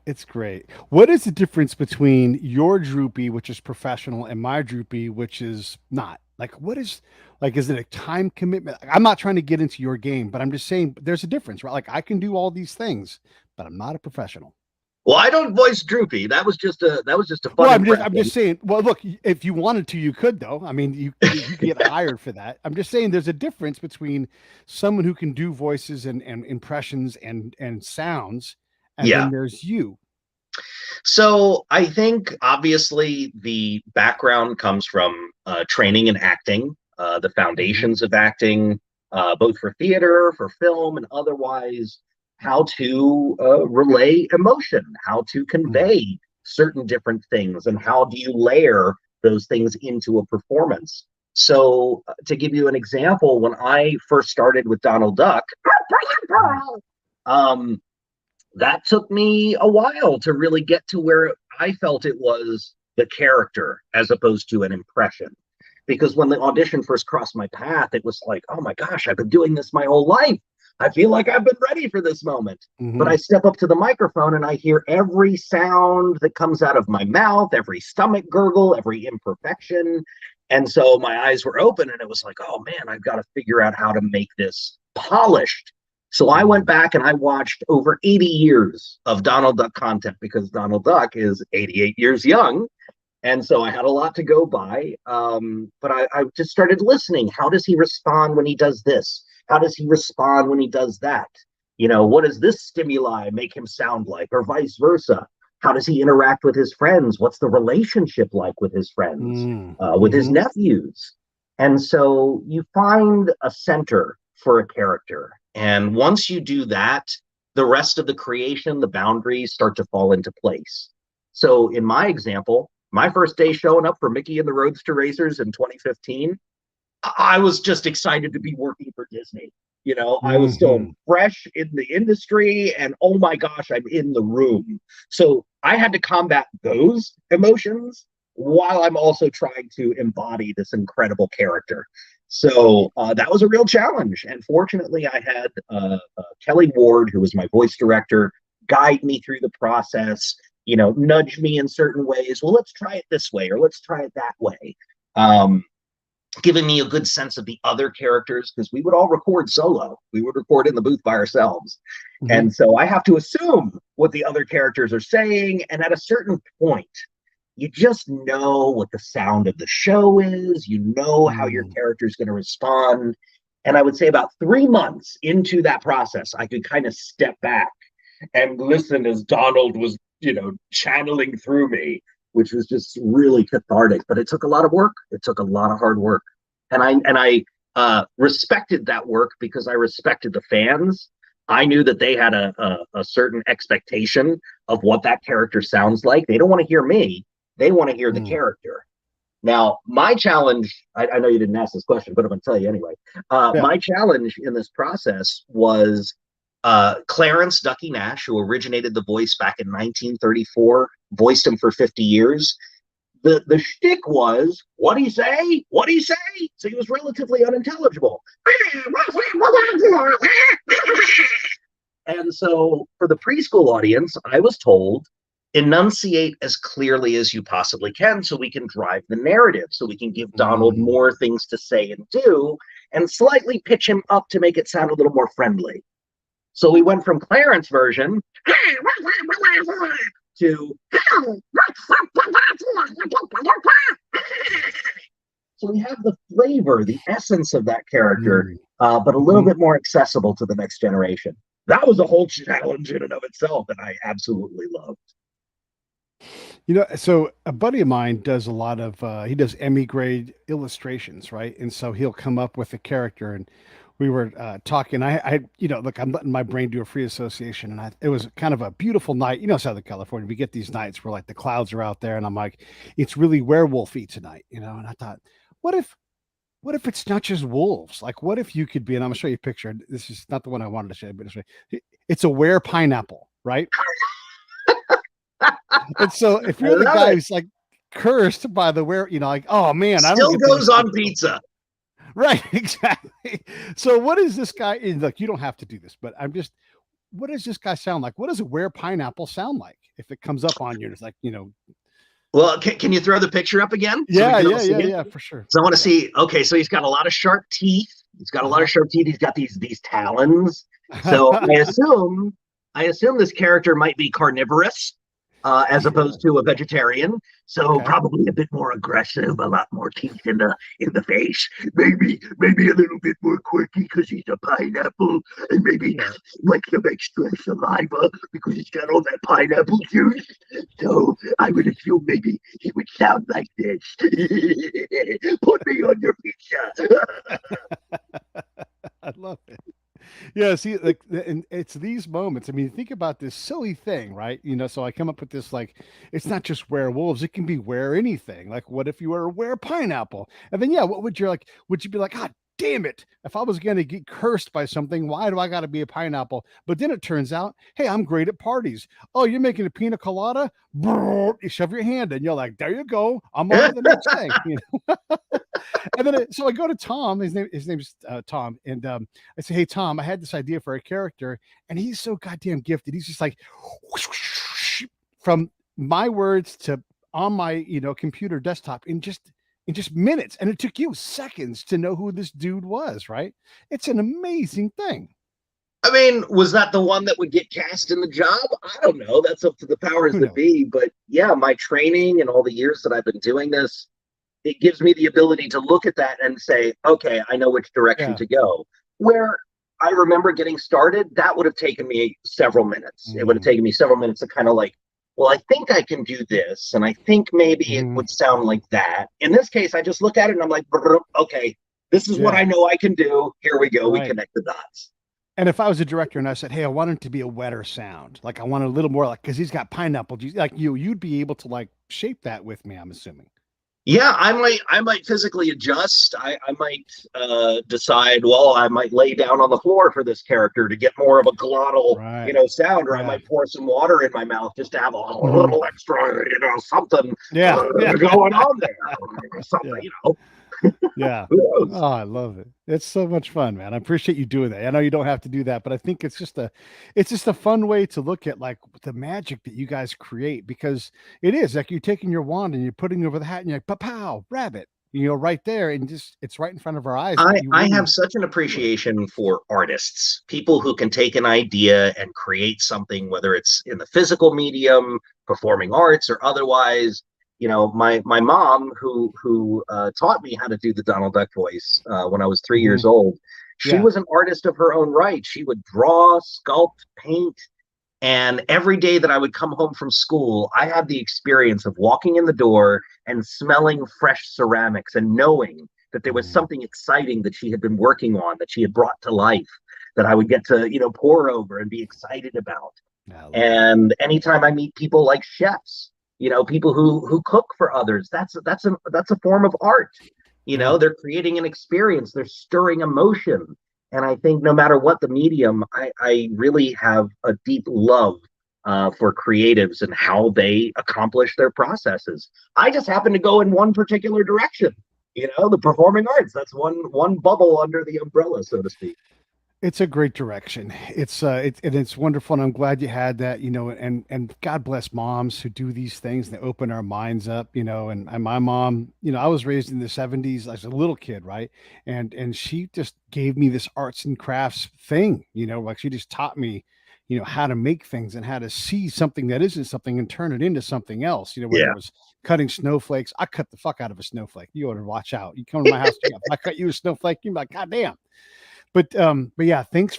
[SPEAKER 1] it's great. What is the difference between your droopy, which is professional, and my droopy, which is not? Like, is it a time commitment? I'm not trying to get into your game, but I'm just saying there's a difference, right? Like, I can do all these things, but I'm not a professional.
[SPEAKER 2] Well, I don't voice droopy. That was just a fun.
[SPEAKER 1] Well, I'm just saying. Well, look, if you wanted to, you could, though. I mean, you could get hired for that. I'm just saying there's a difference between someone who can do voices and impressions and sounds. And then there's you.
[SPEAKER 2] So I think obviously the background comes from training in acting, the foundations of acting, both for theater, for film, and otherwise, how to relay emotion, how to convey certain different things, and how do you layer those things into a performance. So to give you an example, when I first started with Donald Duck, that took me a while to really get to where I felt it was the character as opposed to an impression. Because when the audition first crossed my path, it was like, oh my gosh, I've been doing this my whole life. I feel like I've been ready for this moment. But I step up to the microphone and I hear every sound that comes out of my mouth, every stomach gurgle, every imperfection. And so my eyes were open and it was like, oh man, I've got to figure out how to make this polished. So I went back and I watched over 80 years of Donald Duck content because Donald Duck is 88 years young. And so I had a lot to go by. But I just started listening. How does he respond when he does this? How does he respond when he does that? You know, what does this stimuli make him sound like, or vice versa? How does he interact with his friends? What's the relationship like with his friends, with his nephews? And so you find a center for a character. And once you do that, the rest of the creation, the boundaries start to fall into place. So in my example, my first day showing up for Mickey and the Roadster Racers in 2015, I was just excited to be working for Disney. You know, I was still fresh in the industry and oh my gosh, I'm in the room. So I had to combat those emotions while I'm also trying to embody this incredible character. So that was a real challenge. And fortunately, I had Kelly Ward, who was my voice director, guide me through the process, you know, nudge me in certain ways. Well, let's try it this way, or let's try it that way. Giving me a good sense of the other characters, because we would all record solo. We would record in the booth by ourselves. And so I have to assume what the other characters are saying. And at a certain point, you just know what the sound of the show is. You know how your
[SPEAKER 1] Mm.
[SPEAKER 2] character is going to respond. And I would say about 3 months into that process, I could kind of step back and listen as Donald was, channeling through me, which was just really cathartic. But it took a lot of work. It took a lot of hard work, and I respected that work because I respected the fans. I knew that they had a certain expectation of what that character sounds like. They don't want to hear me; they want to hear the
[SPEAKER 1] Mm.
[SPEAKER 2] character. Now, my challenge, I know you didn't ask this question, but I'm going to tell you anyway.
[SPEAKER 1] Yeah.
[SPEAKER 2] My challenge in this process was Clarence Ducky Nash, who originated the voice back in 1934, voiced him for 50 years. The shtick was, what do you say? What do you say? So he was relatively unintelligible. And so for the preschool audience, I was told, enunciate as clearly as you possibly can so we can drive the narrative, so we can give Donald
[SPEAKER 1] Mm.
[SPEAKER 2] more things to say and do, and slightly pitch him up to make it sound a little more friendly. So we went from Clarence version to so we have the flavor, the essence of that character,
[SPEAKER 1] Mm.
[SPEAKER 2] but a little
[SPEAKER 1] Mhm.
[SPEAKER 2] bit more accessible to the next generation. That was a whole challenge in and of itself that I absolutely loved.
[SPEAKER 1] So a buddy of mine does a lot of he does Emmy grade illustrations, right? And so he'll come up with a character, and we were talking. Look, I'm letting my brain do a free association, and it was kind of a beautiful night. Southern California, we get these nights where like the clouds are out there, and I'm like, it's really werewolfy tonight, And I thought, what if what if it's not just wolves? Like, what if you could be? And I'm gonna show you a picture. This is not the one I wanted to show, but it's a were pineapple, right? And so if
[SPEAKER 2] I
[SPEAKER 1] you're the
[SPEAKER 2] love
[SPEAKER 1] guy
[SPEAKER 2] it.
[SPEAKER 1] who's like cursed by the where, like, oh man, I don't
[SPEAKER 2] Still
[SPEAKER 1] get to
[SPEAKER 2] goes
[SPEAKER 1] eat this.
[SPEAKER 2] on pizza.
[SPEAKER 1] Right, exactly. So what is this guy? And look, you don't have to do this, but what does this guy sound like? What does a were pineapple sound like if it comes up on you? It's like,
[SPEAKER 2] Well, can you throw the picture up again so we
[SPEAKER 1] yeah,
[SPEAKER 2] can all
[SPEAKER 1] yeah,
[SPEAKER 2] see
[SPEAKER 1] yeah,
[SPEAKER 2] it?
[SPEAKER 1] yeah, for sure.
[SPEAKER 2] So I want to
[SPEAKER 1] Yeah.
[SPEAKER 2] see. Okay, so he's got a lot of sharp teeth. He's got a lot of
[SPEAKER 1] Uh-huh.
[SPEAKER 2] sharp teeth. He's got these talons. So I assume this character might be carnivorous, as opposed
[SPEAKER 1] Sure.
[SPEAKER 2] to a vegetarian. So
[SPEAKER 1] Okay.
[SPEAKER 2] probably a bit more aggressive, a lot more teeth in the face. Maybe a little bit more quirky because he's a pineapple, and maybe
[SPEAKER 1] Yeah.
[SPEAKER 2] like some extra saliva because he's got all that pineapple juice. So I would assume maybe he would sound like this. Put me on your pizza.
[SPEAKER 1] I love it. Yeah, see, like, and it's these moments. I mean, think about this silly thing, right? So I come up with this, like, it's not just werewolves; it can be were anything. Like, what if you were a were pineapple? And then, yeah, what would you like? Would you be like, God damn it! If I was going to get cursed by something, why do I got to be a pineapple? But then it turns out, hey, I'm great at parties. Oh, you're making a pina colada? Brrr, you shove your hand in. You're like, there you go. I'm on to the next thing. And then so I go to Tom. His name's Tom, and I say, "Hey Tom, I had this idea for a character, and he's so goddamn gifted. He's just like from my words to on my computer desktop in just minutes, and it took you seconds to know who this dude was. Right? It's an amazing thing.
[SPEAKER 2] I mean, was that the one that would get cast in the job? I don't know. That's up to the powers
[SPEAKER 1] Who
[SPEAKER 2] that
[SPEAKER 1] knows?
[SPEAKER 2] be. But yeah, my training and all the years that I've been doing this, it gives me the ability to look at that and say, okay, I know which direction
[SPEAKER 1] Yeah.
[SPEAKER 2] to go. Where I remember getting started, that would have taken me several minutes. It would have
[SPEAKER 1] Mm-hmm.
[SPEAKER 2] taken me several minutes to kind of like, well, I think I can do this. And I think maybe it
[SPEAKER 1] Mm-hmm.
[SPEAKER 2] would sound like that. In this case, I just look at it and I'm like, okay, this is what
[SPEAKER 1] Yeah.
[SPEAKER 2] I know I can do. Here we go. We
[SPEAKER 1] Right.
[SPEAKER 2] connect the dots.
[SPEAKER 1] And if I was a director and I said, "Hey, I want him to be a wetter sound, like I want a little more like because he's got pineapple juice, like you'd be able to like shape that with me." I'm assuming.
[SPEAKER 2] Yeah, I might physically adjust. I might decide, well, I might lay down on the floor for this character to get more of a glottal,
[SPEAKER 1] Right.
[SPEAKER 2] sound, or I
[SPEAKER 1] Yeah.
[SPEAKER 2] might pour some water in my mouth just to have a
[SPEAKER 1] Mhm.
[SPEAKER 2] little extra, something
[SPEAKER 1] Yeah. Yeah.
[SPEAKER 2] going on there, or something,
[SPEAKER 1] Yeah. Yeah.
[SPEAKER 2] who knows?
[SPEAKER 1] Oh, I love it. It's so much fun, man. I appreciate you doing that. I know you don't have to do that, but I think it's just a fun way to look at like the magic that you guys create because it is like you're taking your wand and you're putting it over the hat and you're like, pow, rabbit, right there. And just it's right in front of our eyes, but you
[SPEAKER 2] I have
[SPEAKER 1] really
[SPEAKER 2] such an
[SPEAKER 1] do it.
[SPEAKER 2] appreciation for artists, people who can take an idea and create something, whether it's in the physical medium, performing arts, or otherwise. my mom who taught me how to do the Donald Duck voice when I was 3 years
[SPEAKER 1] Mhm.
[SPEAKER 2] old. She
[SPEAKER 1] Yeah.
[SPEAKER 2] was an artist of her own right. She would draw, sculpt, paint, and every day that I would come home from school, I had the experience of walking in the door and smelling fresh ceramics and knowing that there was
[SPEAKER 1] Mm,
[SPEAKER 2] something exciting that she had been working on, that she had brought to life, that I would get to, pour over and be excited about.
[SPEAKER 1] I love it.
[SPEAKER 2] And anytime I meet people like chefs, people who cook for others, that's a form of art.
[SPEAKER 1] Yeah.
[SPEAKER 2] They're creating an experience, they're stirring emotion. And I think no matter what the medium, I really have a deep love for creatives and how they accomplish their processes. I just happen to go in one particular direction. The performing arts. That's one bubble under the umbrella, so to speak.
[SPEAKER 1] It's a great direction. It's wonderful, and I'm glad you had that. And God bless moms who do these things. They open our minds up. And my mom, I was raised in the '70s as a little kid, right? And she just gave me this arts and crafts thing. Like she just taught me, how to make things and how to see something that isn't something and turn it into something else. Whether
[SPEAKER 2] Yeah.
[SPEAKER 1] it was cutting snowflakes, I cut the fuck out of a snowflake. You ought to watch out. You come to my house, if I cut you a snowflake, you're like, God damn. But yeah, thanks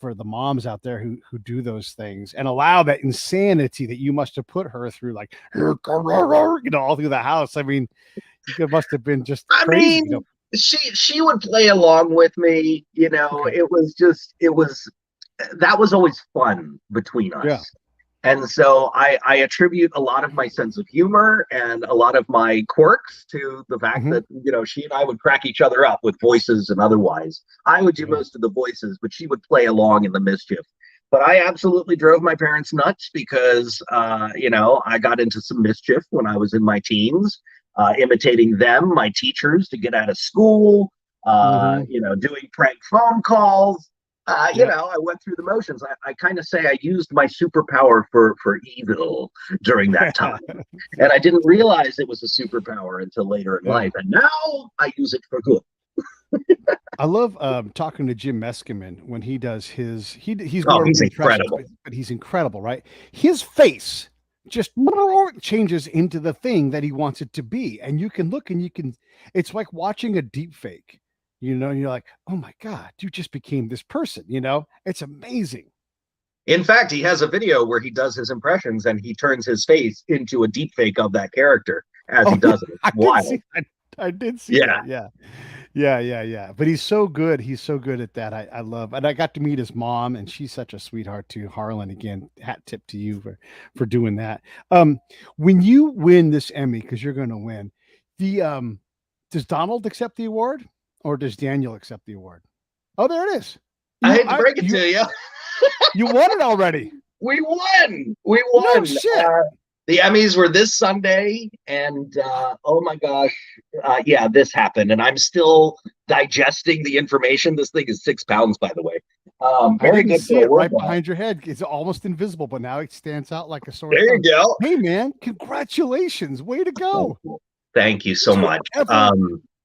[SPEAKER 1] for the moms out there who do those things and allow that insanity that you must have put her through, like all through the house. I mean, it must have been just
[SPEAKER 2] I
[SPEAKER 1] crazy.
[SPEAKER 2] mean, she would play along with me.
[SPEAKER 1] Okay,
[SPEAKER 2] It was that was always fun between
[SPEAKER 1] yeah,
[SPEAKER 2] us. And so I attribute a lot of my sense of humor and a lot of my quirks to the fact
[SPEAKER 1] hmm
[SPEAKER 2] that, she and I would crack each other up with voices and otherwise. I would do
[SPEAKER 1] yeah,
[SPEAKER 2] most of the voices, but she would play along in the mischief. But I absolutely drove my parents nuts because, I got into some mischief when I was in my teens, imitating them, my teachers, to get out of school,
[SPEAKER 1] hmm
[SPEAKER 2] doing prank phone calls.
[SPEAKER 1] yep.
[SPEAKER 2] I went through the motions. I kind of say I used my superpower for evil during that time. And I didn't realize it was a superpower until later in
[SPEAKER 1] Yeah.
[SPEAKER 2] life. And now I use it for good.
[SPEAKER 1] I love talking to Jim Meskimen when he does he's
[SPEAKER 2] Oh,
[SPEAKER 1] more of
[SPEAKER 2] he's
[SPEAKER 1] an impressionist,
[SPEAKER 2] incredible.
[SPEAKER 1] but he's incredible, right? His face just changes into the thing that he wants it to be. And you can look and it's like watching a deep fake, and you're like, oh my God, you just became this person. It's amazing.
[SPEAKER 2] In fact, he has a video where he does his impressions and he turns his face into a deep fake of that character as he
[SPEAKER 1] Oh, yeah,
[SPEAKER 2] does it. It's
[SPEAKER 1] I did
[SPEAKER 2] wild.
[SPEAKER 1] see I did see
[SPEAKER 2] Yeah.
[SPEAKER 1] that. Yeah. Yeah, yeah, yeah. But he's so good. He's so good at that. I love, and I got to meet his mom, and she's such a sweetheart too. Harlan, again, hat tip to you for doing that. Um, when you win this Emmy, because you're going to win, the does Donald accept the award, or does Daniel accept the award? Oh, there it is.
[SPEAKER 2] I
[SPEAKER 1] You
[SPEAKER 2] hate to
[SPEAKER 1] I
[SPEAKER 2] break it
[SPEAKER 1] you
[SPEAKER 2] to you.
[SPEAKER 1] you won it already.
[SPEAKER 2] We won. We
[SPEAKER 1] No
[SPEAKER 2] won.
[SPEAKER 1] shit.
[SPEAKER 2] The Emmys were this Sunday, and oh my gosh, yeah, this happened, and I'm still digesting the information. This thing is 6 pounds, by the way.
[SPEAKER 1] I
[SPEAKER 2] Very
[SPEAKER 1] didn't
[SPEAKER 2] good
[SPEAKER 1] see
[SPEAKER 2] for a
[SPEAKER 1] it right
[SPEAKER 2] workout.
[SPEAKER 1] behind your head. It's almost invisible, but now it stands out like a sore
[SPEAKER 2] There you
[SPEAKER 1] thumb.
[SPEAKER 2] go.
[SPEAKER 1] Hey man, congratulations. Way to
[SPEAKER 2] Oh,
[SPEAKER 1] go.
[SPEAKER 2] cool. Thank you
[SPEAKER 1] Did
[SPEAKER 2] so
[SPEAKER 1] you
[SPEAKER 2] much.
[SPEAKER 1] ever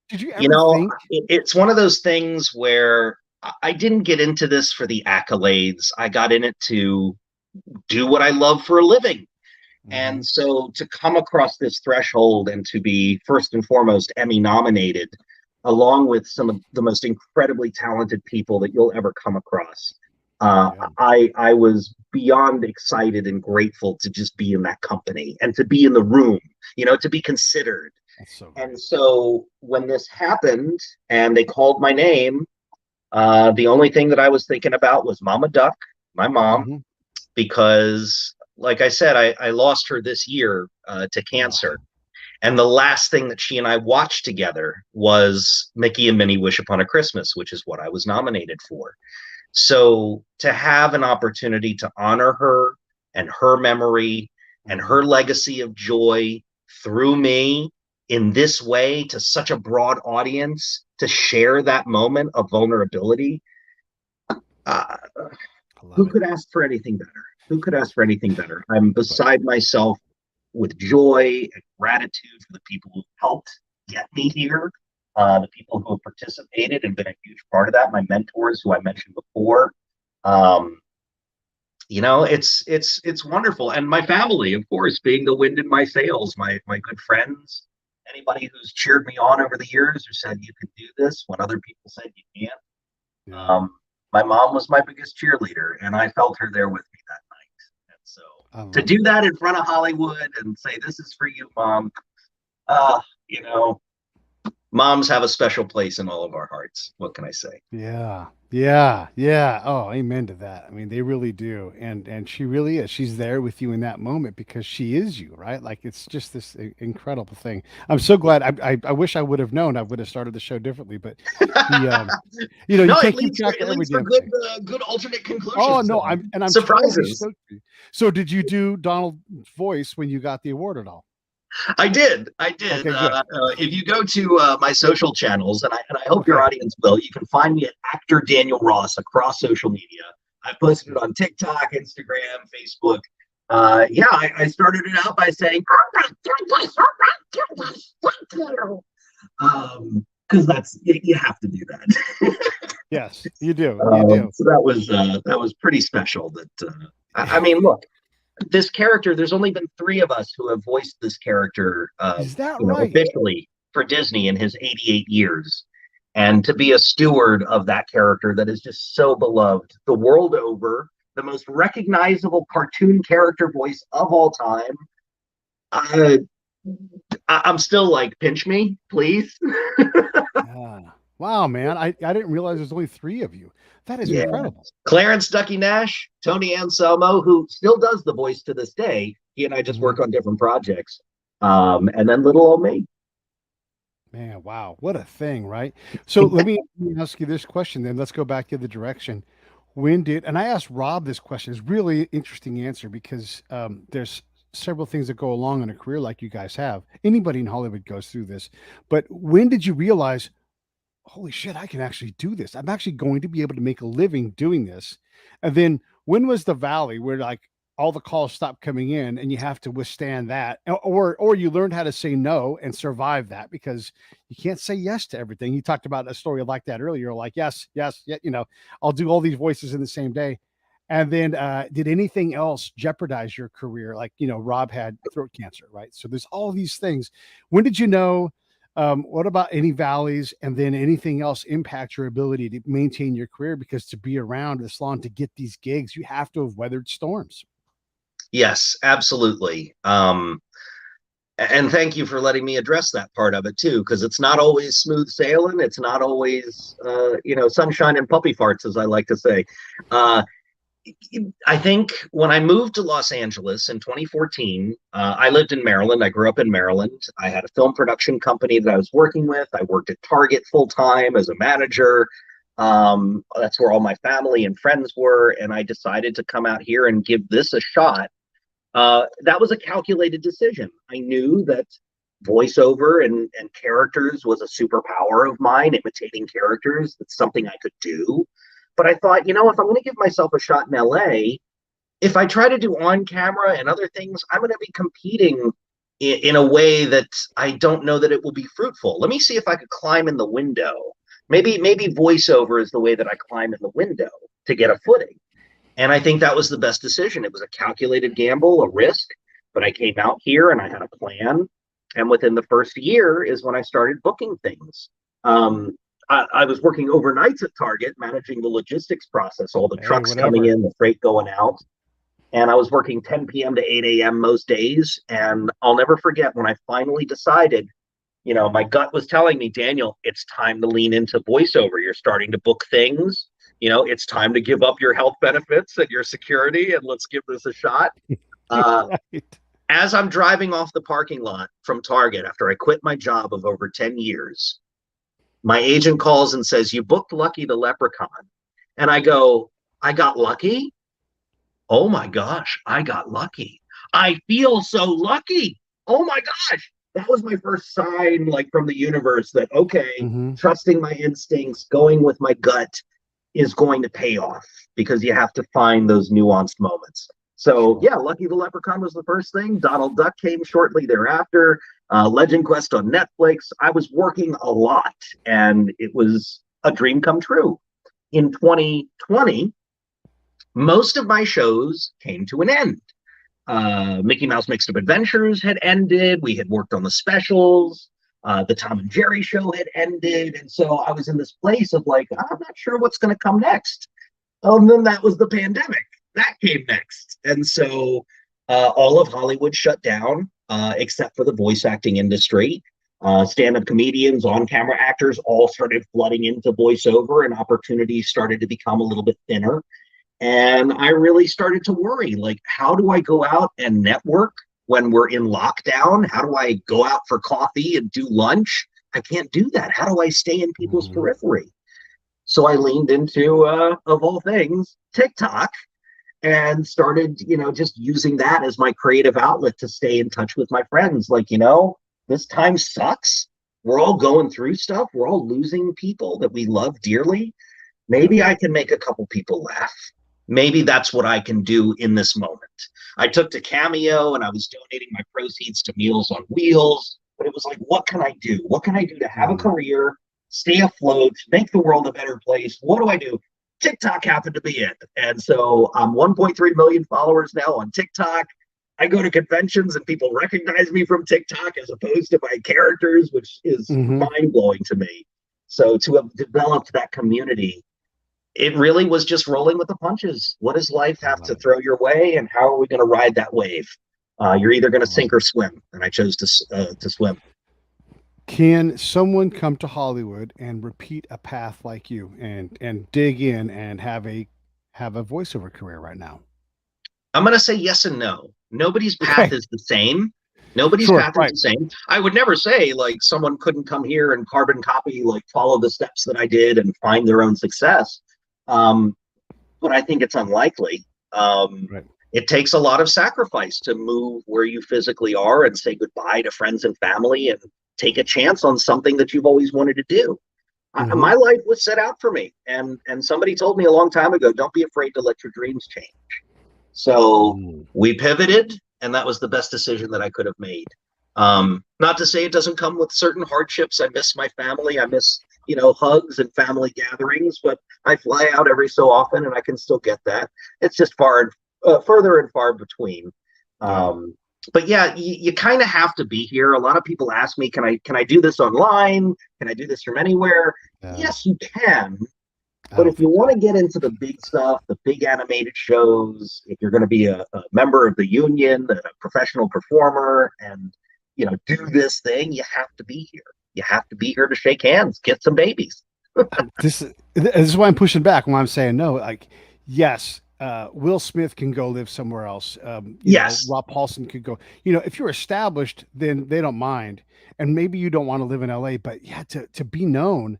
[SPEAKER 1] did you
[SPEAKER 2] You
[SPEAKER 1] ever
[SPEAKER 2] know,
[SPEAKER 1] think
[SPEAKER 2] it's one of those things where I didn't get into this for the accolades. I got in it to do what I love for a living.
[SPEAKER 1] Mhm.
[SPEAKER 2] And so to come across this threshold and to be first and foremost Emmy nominated, along with some of the most incredibly talented people that you'll ever come across,
[SPEAKER 1] Yeah,
[SPEAKER 2] I was beyond excited and grateful to just be in that company and to be in the room, to be considered.
[SPEAKER 1] that's so
[SPEAKER 2] And
[SPEAKER 1] great.
[SPEAKER 2] so when this happened and they called my name, the only thing that I was thinking about was Mama Duck, my mom,
[SPEAKER 1] Mhm.
[SPEAKER 2] because, like I said, I lost her this year to
[SPEAKER 1] Oh,
[SPEAKER 2] cancer. And the last thing that she and I watched together was Mickey and Minnie Wish Upon a Christmas, which is what I was nominated for. So to have an opportunity to honor her and her memory and her
[SPEAKER 1] mhm.
[SPEAKER 2] legacy of joy through me in this way to such a broad audience, to share that moment of vulnerability, uh,
[SPEAKER 1] I love
[SPEAKER 2] who
[SPEAKER 1] it.
[SPEAKER 2] could ask for anything better? Who could ask for anything better? I'm
[SPEAKER 1] But
[SPEAKER 2] beside myself with joy and gratitude for the people who helped get me here, the people who have participated and been a huge part of that, my mentors who I mentioned before. Um, it's wonderful. And my family, of course, being the wind in my sails, my good friends, anybody who's cheered me on over the years, who said you can do this when other people said you can't.
[SPEAKER 1] Yeah.
[SPEAKER 2] My mom was my biggest cheerleader, and I felt her there with me that night. And so
[SPEAKER 1] I
[SPEAKER 2] to
[SPEAKER 1] love
[SPEAKER 2] do
[SPEAKER 1] it.
[SPEAKER 2] that in front of Hollywood and say, "This is for you, mom," uh, you know, moms have a special place in all of our hearts. What can I say?
[SPEAKER 1] Yeah. Yeah. Yeah. Oh, amen to that. I mean, they really do. And she really is. She's there with you in that moment because she is you, right? Like it's just this incredible thing. I'm so glad. I wish I would have known. I would have started the show differently, but the you
[SPEAKER 2] No, it
[SPEAKER 1] can't keep
[SPEAKER 2] leads for
[SPEAKER 1] track of
[SPEAKER 2] it
[SPEAKER 1] every
[SPEAKER 2] leads for
[SPEAKER 1] damn
[SPEAKER 2] good
[SPEAKER 1] thing.
[SPEAKER 2] good alternate
[SPEAKER 1] Oh
[SPEAKER 2] conclusions
[SPEAKER 1] no,
[SPEAKER 2] and
[SPEAKER 1] I'm totally
[SPEAKER 2] surprises.
[SPEAKER 1] stoked for you. So did you do Donald's voice when you got the award at all?
[SPEAKER 2] I did. I did.
[SPEAKER 1] Okay, good.
[SPEAKER 2] If you go to my social channels, and I hope your
[SPEAKER 1] Okay.
[SPEAKER 2] audience will, you can find me at actor Daniel Ross across social media. I posted
[SPEAKER 1] Yeah.
[SPEAKER 2] it on TikTok, Instagram, Facebook. Yeah, I started it out by saying, because that's you have to do that.
[SPEAKER 1] Yes, you do. You do.
[SPEAKER 2] So that was pretty special. That I mean, look, this character, there's only been three of us who have voiced this character,
[SPEAKER 1] Is that right?
[SPEAKER 2] officially for Disney in his 88 years. And to be a steward of that character that is just so beloved the world over, the most recognizable cartoon character voice of all time. Uh, I'm still like, pinch me, please.
[SPEAKER 1] Yeah. Wow, man. I didn't realize there's only three of you. That is
[SPEAKER 2] Yeah.
[SPEAKER 1] incredible.
[SPEAKER 2] Clarence Ducky Nash, Tony Anselmo, who still does the voice to this day. He and I just
[SPEAKER 1] Mhm.
[SPEAKER 2] work on different projects. And then little old me.
[SPEAKER 1] Man, wow. What a thing, right? So let me ask you this question then. Let's go back to the direction. When did, and I asked Rob this question, it's really interesting answer because there's several things that go along in a career like you guys have. Anybody in Hollywood goes through this. But when did you realize, holy shit, I can actually do this? I'm actually going to be able to make a living doing this. And then when was the valley where like all the calls stop coming in and you have to withstand that, or you learned how to say no and survive that because you can't say yes to everything. You talked about a story like that earlier, like yes, yes, yeah, I'll do all these voices in the same day. And then did anything else jeopardize your career? Like, Rob had throat cancer, right? So there's all these things. When did you know? What about any valleys and then anything else impact your ability to maintain your career? Because to be around this long to get these gigs, you have to have weathered storms.
[SPEAKER 2] Yes, absolutely. And thank you for letting me address that part of it too, because it's not always smooth sailing. It's not always, sunshine and puppy farts, as I like to say. Uh, I think when I moved to Los Angeles in 2014, I lived in Maryland. I grew up in Maryland. I had a film production company that I was working with. I worked at Target full time as a manager. That's where all my family and friends were. And I decided to come out here and give this a shot. That was a calculated decision. I knew that voiceover and characters was a superpower of mine, imitating characters. That's something I could do. But I thought, if I'm going to give myself a shot in LA, if I try to do on camera and other things, I'm going to be competing in a way that I don't know that it will be fruitful. Let me see if I could climb in the window. Maybe voiceover is the way that I climb in the window to get a footing. And I think that was the best decision. It was a calculated gamble, a risk, but I came out here and I had a plan. And within the first year is when I started booking things. I was working overnights at Target, managing the logistics process, all the
[SPEAKER 1] Hey,
[SPEAKER 2] trucks coming
[SPEAKER 1] whatever.
[SPEAKER 2] in, the freight going out. And I was working 10 p.m. to 8 a.m. most days. And I'll never forget when I finally decided, my gut was telling me, Daniel, it's time to lean into voiceover. You're starting to book things. It's time to give up your health benefits and your security, and let's give this a shot. Uh,
[SPEAKER 1] Right.
[SPEAKER 2] as I'm driving off the parking lot from Target after I quit my job of over 10 years, my agent calls and says, "You booked Lucky the Leprechaun." And I go, "I got lucky? Oh my gosh, I got lucky. I feel so lucky. Oh my gosh." That was my first sign, like from the universe, that, okay,
[SPEAKER 1] Hmm.
[SPEAKER 2] trusting my instincts, going with my gut is going to pay off because you have to find those nuanced moments. So,
[SPEAKER 1] Sure.
[SPEAKER 2] yeah, Lucky the Leprechaun was the first thing. Donald Duck came shortly thereafter. Legend Quest on Netflix. I was working a lot and it was a dream come true. In 2020, most of my shows came to an end. Mickey Mouse Mixed Up Adventures had ended. We had worked on the specials. The Tom and Jerry show had ended. And so I was in this place of like, I'm not sure what's going to come next. And then that was the pandemic. That came next. And so all of Hollywood shut down, except for the voice acting industry. Stand-up comedians, on-camera actors all started flooding into voiceover, and opportunities started to become a little bit thinner. And I really started to worry, like, how do I go out and network when we're in lockdown? How do I go out for coffee and do lunch? I can't do that. How do I stay in people's periphery? So I leaned into, of all things, TikTok, and started, just using that as my creative outlet to stay in touch with my friends. Like, this time sucks. We're all going through stuff. We're all losing people that we love dearly. Maybe I can make a couple people laugh. Maybe that's what I can do in this moment. I took to Cameo and I was donating my proceeds to Meals on Wheels, but it was like, what can I do? What can I do to have a career, stay afloat, make the world a better place? What do I do? TikTok happened to be it. And so I'm 1.3 million followers now on TikTok. I go to conventions and people recognize me from TikTok as opposed to my characters, which is mind-blowing to me. So to have developed that community, it really was just rolling with the punches. What does life have to throw your way, and how are we going to ride that wave? You're either going to sink or swim, and I chose to swim.
[SPEAKER 1] Can someone come to Hollywood and repeat a path like you and dig in and have a voiceover career right now?
[SPEAKER 2] I'm going to say yes and no. Nobody's path is the same. Nobody's path is the same. I would never say like someone couldn't come here and carbon copy, like follow the steps that I did and find their own success. But I think it's unlikely. It takes a lot of sacrifice to move where you physically are and say goodbye to friends and family and take a chance on something that you've always wanted to do. My life was set out for me. And somebody told me a long time ago, don't be afraid to let your dreams change. So we pivoted, and that was the best decision that I could have made. Not to say it doesn't come with certain hardships. I miss my family. I miss, hugs and family gatherings, but I fly out every so often and I can still get that. It's just further and far between. But yeah, you kind of have to be here. A lot of people ask me, can I do this online? Can I do this from anywhere? Yes, you can. But if you want to get into the big stuff, the big animated shows, if you're going to be a member of the union, a professional performer, and do this thing, you have to be here. You have to be here to shake hands, get some babies.
[SPEAKER 1] This is why I'm pushing back when I'm saying no. Like, yes, Will Smith can go live somewhere else.
[SPEAKER 2] Yes,
[SPEAKER 1] Rob Paulson could go. If you're established, then they don't mind. And maybe you don't want to live in LA, but yeah, to be known.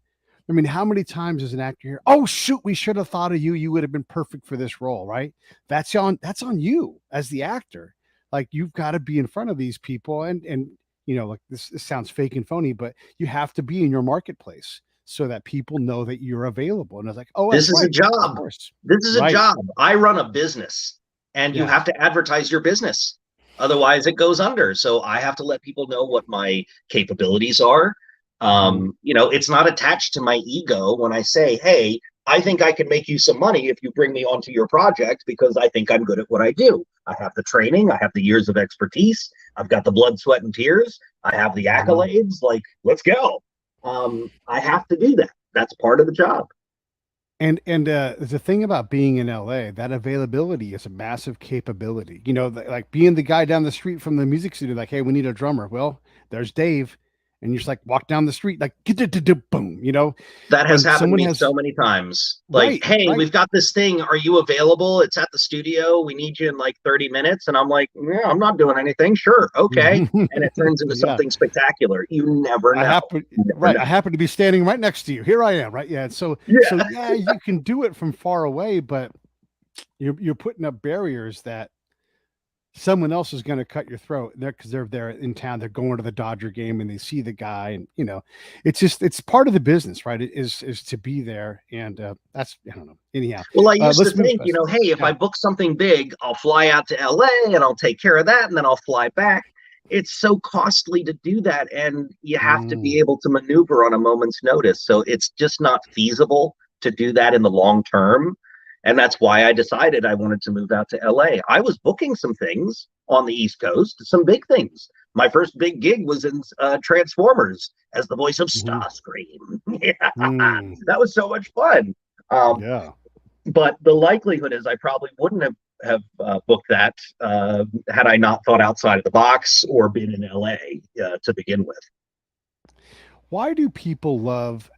[SPEAKER 1] I mean, how many times as an actor here? Oh shoot, we should have thought of you. You would have been perfect for this role, right? That's on you as the actor. Like, you've got to be in front of these people, and like this sounds fake and phony, but you have to be in your marketplace so that people know that you're available. And it's like, oh,
[SPEAKER 2] this is a job. This is a job. I run a business, and you have to advertise your business. Otherwise, it goes under. So I have to let people know what my capabilities are. It's not attached to my ego when I say, hey, I think I can make you some money if you bring me onto your project because I think I'm good at what I do. I have the training. I have the years of expertise. I've got the blood, sweat, and tears. I have the accolades. Like, let's go. I have to do that. That's part of the job.
[SPEAKER 1] And the thing about being in LA, that availability is a massive capability. Like being the guy down the street from the music studio, like, hey, we need a drummer. Well, there's Dave. And you just like walk down the street, like boom,
[SPEAKER 2] That has happened to me so many times. Like, hey, we've got this thing. Are you available? It's at the studio. We need you in like 30 minutes. And I'm like, yeah, I'm not doing anything. Sure. Okay. And it turns into something spectacular. You never know.
[SPEAKER 1] I happen to be standing right next to you. Here I am. Right. Yeah. So you can do it from far away, but you're putting up barriers that someone else is going to cut your throat there because they're there in town. They're going to the Dodger game and they see the guy, and it's part of the business, right? It is to be there, and that's, I don't know. Anyhow,
[SPEAKER 2] well, I used to think, hey, if I book something big, I'll fly out to LA and I'll take care of that, and then I'll fly back. It's so costly to do that, and you have to be able to maneuver on a moment's notice. So it's just not feasible to do that in the long term. And that's why I decided I wanted to move out to LA. I was booking some things on the East Coast, some big things. My first big gig was in Transformers as the voice of
[SPEAKER 1] Mhm.
[SPEAKER 2] Starscream. Yeah,
[SPEAKER 1] Mm,
[SPEAKER 2] that was so much fun. Um,
[SPEAKER 1] yeah.
[SPEAKER 2] but the likelihood is I probably wouldn't have booked that had I not thought outside of the box or been in LA to begin with.
[SPEAKER 1] Why do people love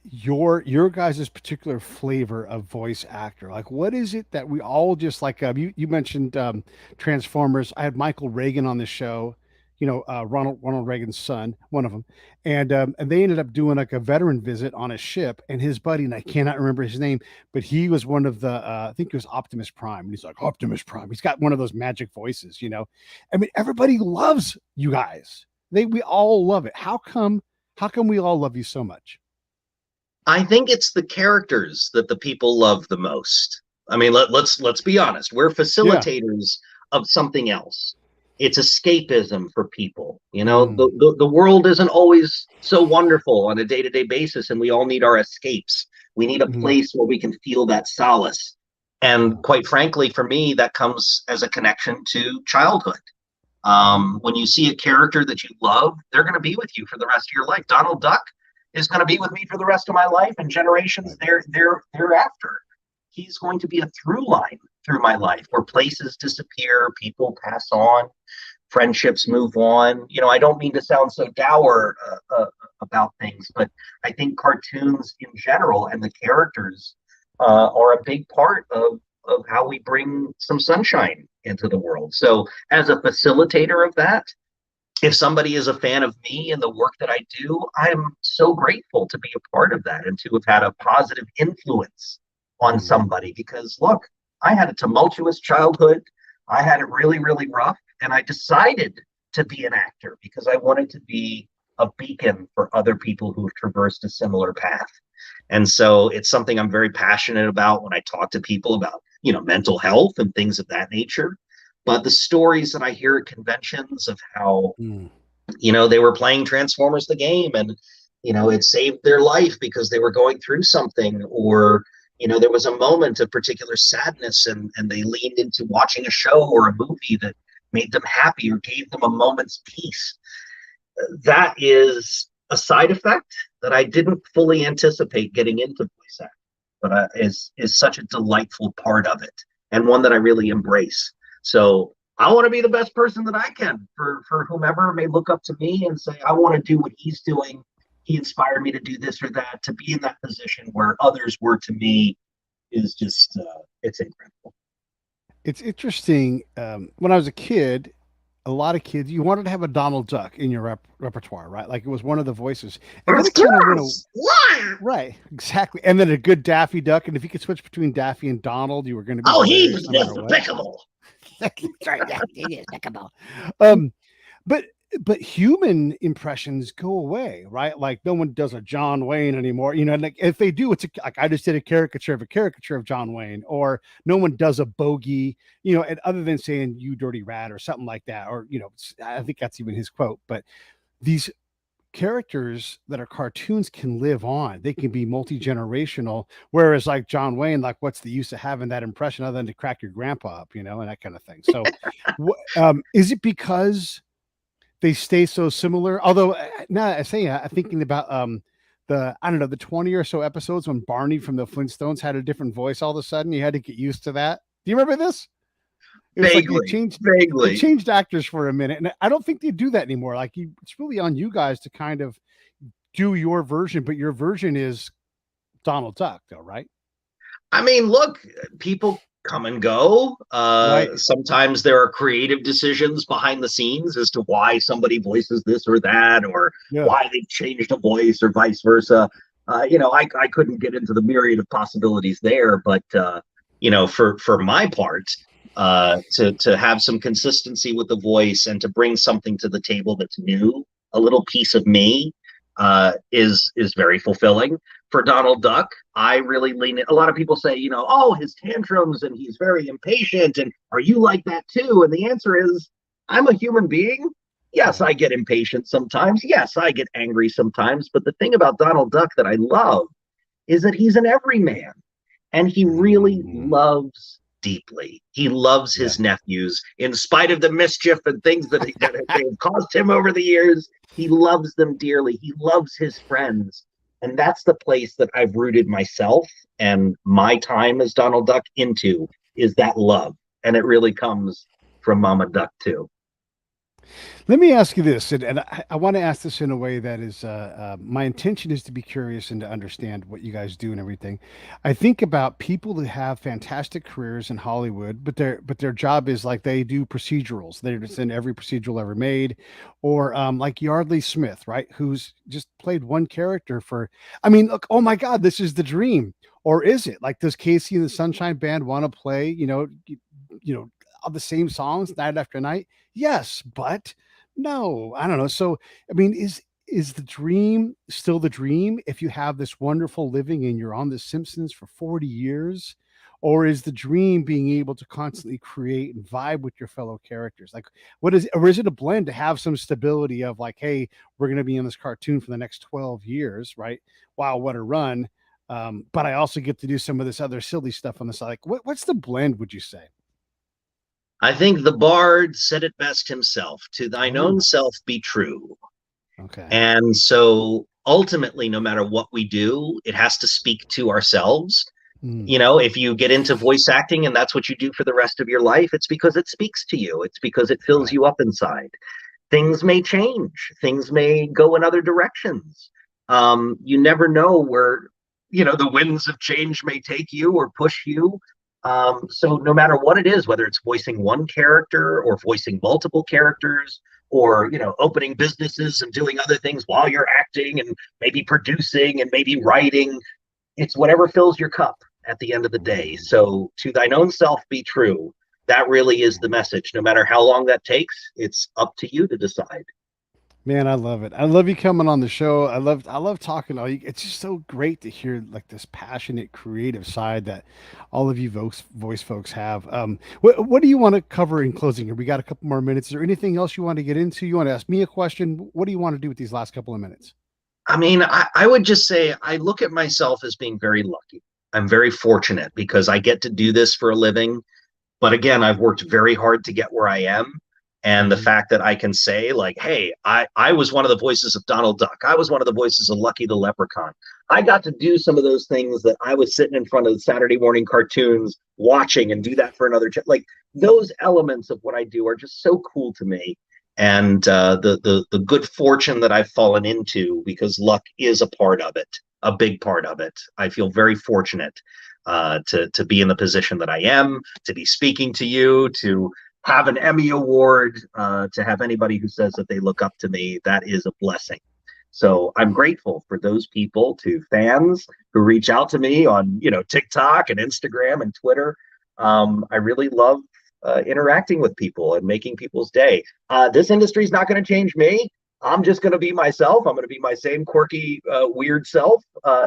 [SPEAKER 1] your guys' particular flavor of voice actor? Like, what is it that we all just like? You mentioned Transformers. I had Michael Reagan on the show. Ronald Reagan's son, one of them, and they ended up doing like a veteran visit on a ship, and his buddy, and I cannot remember his name, but he was one of the I think it was Optimus Prime, and he's like Optimus Prime. He's got one of those magic voices, you know. I mean, everybody loves you guys. We all love it. How come we all love you so much?
[SPEAKER 2] I think it's the characters that the people love the most. I mean, let's be honest. We're
[SPEAKER 1] Yeah.
[SPEAKER 2] facilitators of something else. It's escapism for people. You know,
[SPEAKER 1] Mm,
[SPEAKER 2] the world isn't always so wonderful on a day-to-day basis, and we all need our escapes. We need a
[SPEAKER 1] mhm,
[SPEAKER 2] place where we can feel that solace.
[SPEAKER 1] yeah.
[SPEAKER 2] And quite frankly, for me, that comes as a connection to childhood. When you see a character that you love, they're going to be with you for the rest of your life. Donald Duck is going to be with me for the rest of my life and generations
[SPEAKER 1] Right.
[SPEAKER 2] thereafter. He's going to be a through line through my life where places disappear, people pass on, friendships move on. You know, I don't mean to sound so dour about things, but I think cartoons in general and the characters are a big part of how we bring some sunshine into the world. So, as a facilitator of that, if somebody is a fan of me and the work that I do, I'm so grateful to be a part of that and to have had a positive influence on
[SPEAKER 1] Mm,
[SPEAKER 2] somebody. Because look, I had a tumultuous childhood. I had it really, really rough. And I decided to be an actor because I wanted to be a beacon for other people who have traversed a similar path. And so it's something I'm very passionate about when I talk to people about, mental health and things of that nature. But the stories that I hear at conventions of how
[SPEAKER 1] mm,
[SPEAKER 2] they were playing Transformers the game and it saved their life because they were going through something, or there was a moment of particular sadness and they leaned into watching a show or a movie that made them happy or gave them a moment's peace. That is a side effect that I didn't fully anticipate getting into voice acting, but is such a delightful part of it and one that I really embrace. So I want to be the best person that I can for whomever may look up to me and say, I want to do what he's doing. He inspired me to do this or that. To be in that position where others were to me is just it's incredible.
[SPEAKER 1] It's interesting. When I was a kid, a lot of kids, you wanted to have a Donald Duck in your repertoire, right? Like it was one of the voices. And then
[SPEAKER 2] First
[SPEAKER 1] it kind of went,
[SPEAKER 2] class. Yeah.
[SPEAKER 1] right, exactly. And then a good Daffy Duck. And if you could switch between Daffy and Donald, you were going to be
[SPEAKER 2] Oh,
[SPEAKER 1] hilarious
[SPEAKER 2] he's
[SPEAKER 1] no matter what.
[SPEAKER 2] despicable.
[SPEAKER 1] That's right. Yeah, it is. Um, but but human impressions go away, right? Like no one does a John Wayne anymore. You know, and like if they do, it's like I just did a caricature of John Wayne, or no one does a bogey, and other than saying "you dirty rat" or something like that, or I think that's even his quote. But these characters that are cartoons can live on. They can be multi-generational. Whereas like John Wayne, like what's the use of having that impression other than to crack your grandpa up, and that kind of thing. So, is it because they stay so similar? Although now I say I'm thinking about the I don't know the 20 or so episodes when Barney from the Flintstones had a different voice all of a sudden. You had to get used to that. Do you remember this? It was like
[SPEAKER 2] Vaguely,
[SPEAKER 1] they
[SPEAKER 2] vaguely.
[SPEAKER 1] changed actors for a minute, and I don't think they do that anymore. Like it's really on you guys to kind of do your version, but your version is Donald Duck, though, right?
[SPEAKER 2] I mean, look, people come and go.
[SPEAKER 1] Right.
[SPEAKER 2] Sometimes there are creative decisions behind the scenes as to why somebody voices this or that, or
[SPEAKER 1] Yeah.
[SPEAKER 2] why they've changed a voice, or vice versa. I couldn't get into the myriad of possibilities there, but for my part, to have some consistency with the voice and to bring something to the table that's new, a little piece of me, is very fulfilling. For Donald Duck, I really lean in. A lot of people say, oh, his tantrums and he's very impatient. And are you like that too? And the answer is, I'm a human being. Yes,
[SPEAKER 1] Yeah.
[SPEAKER 2] I get impatient sometimes. Yes, I get angry sometimes. But the thing about Donald Duck that I love is that he's an everyman. And he really
[SPEAKER 1] Mm,
[SPEAKER 2] loves deeply. He loves
[SPEAKER 1] yeah.
[SPEAKER 2] his nephews, in spite of the mischief and things that they have caused him over the years. He loves them dearly. He loves his friends. And that's the place that I've rooted myself and my time as Donald Duck into, is that love. And it really comes from Mama Duck too.
[SPEAKER 1] Let me ask you this, and I want to ask this in a way that is, my intention is to be curious and to understand what you guys do and everything. I think about people that have fantastic careers in Hollywood, but their job is like they do procedurals. They're just in every procedural ever made, or like Yardley Smith, right? Who's just played one character for. I mean, look, oh my God, this is the dream. Or is it like, does Casey and the Sunshine Band want to play? All the same songs night after night? Yes, but no, I don't know. So, I mean, is the dream still the dream if you have this wonderful living and you're on The Simpsons for 40 years? Or is the dream being able to constantly create and vibe with your fellow characters? Like, what is, or is it a blend to have some stability of like, hey, we're going to be in this cartoon for the next 12 years, right? Wow, what a run. But I also get to do some of this other silly stuff on the side. Like, what's the blend, would you say?
[SPEAKER 2] I think the bard said it best himself: to thine own
[SPEAKER 1] Oh,
[SPEAKER 2] self be true.
[SPEAKER 1] okay.
[SPEAKER 2] And so ultimately, no matter what we do, it has to speak to ourselves.
[SPEAKER 1] Mm,
[SPEAKER 2] You know, if you get into voice acting and that's what you do for the rest of your life, it's because it speaks to you. It's because it fills
[SPEAKER 1] right.
[SPEAKER 2] you up inside. Things may change, things may go in other directions. You never know where, the winds of change may take you or push you. So no matter what it is, whether it's voicing one character or voicing multiple characters, or opening businesses and doing other things while you're acting, and maybe producing and maybe writing, it's whatever fills your cup at the end of the day.
[SPEAKER 1] Mm,
[SPEAKER 2] So to thine own self be true. That really is the
[SPEAKER 1] mm.
[SPEAKER 2] message. No matter how long that takes, it's up to you to decide.
[SPEAKER 1] Man, I love it. I love you coming on the show. I love talking to all you. It's just so great to hear like this passionate, creative side that all of you voice folks have. What do you want to cover in closing here? We got a couple more minutes. Is there anything else you want to get into? You want to ask me a question? What do you want to do with these last couple of minutes?
[SPEAKER 2] I mean, I would just say I look at myself as being very lucky. I'm very fortunate because I get to do this for a living. But again, I've worked very hard to get where I am. And the
[SPEAKER 1] Mhm.
[SPEAKER 2] fact that I can say, like, hey, I was one of the voices of Donald Duck. I was one of the voices of Lucky the Leprechaun. I got to do some of those things that I was sitting in front of the Saturday morning cartoons watching, and do that for another. Like, those elements of what I do are just so cool to me. And the good fortune that I've fallen into, because luck is a part of it, a big part of it. I feel very fortunate to be in the position that I am, to be speaking to you, to have an Emmy award, to have anybody who says that they look up to me. That is a blessing. So I'm grateful for those people, to fans who reach out to me on TikTok and Instagram and Twitter. I really love interacting with people and making people's day. This industry is not going to change me. I'm just going to be myself. I'm going to be my same quirky, weird self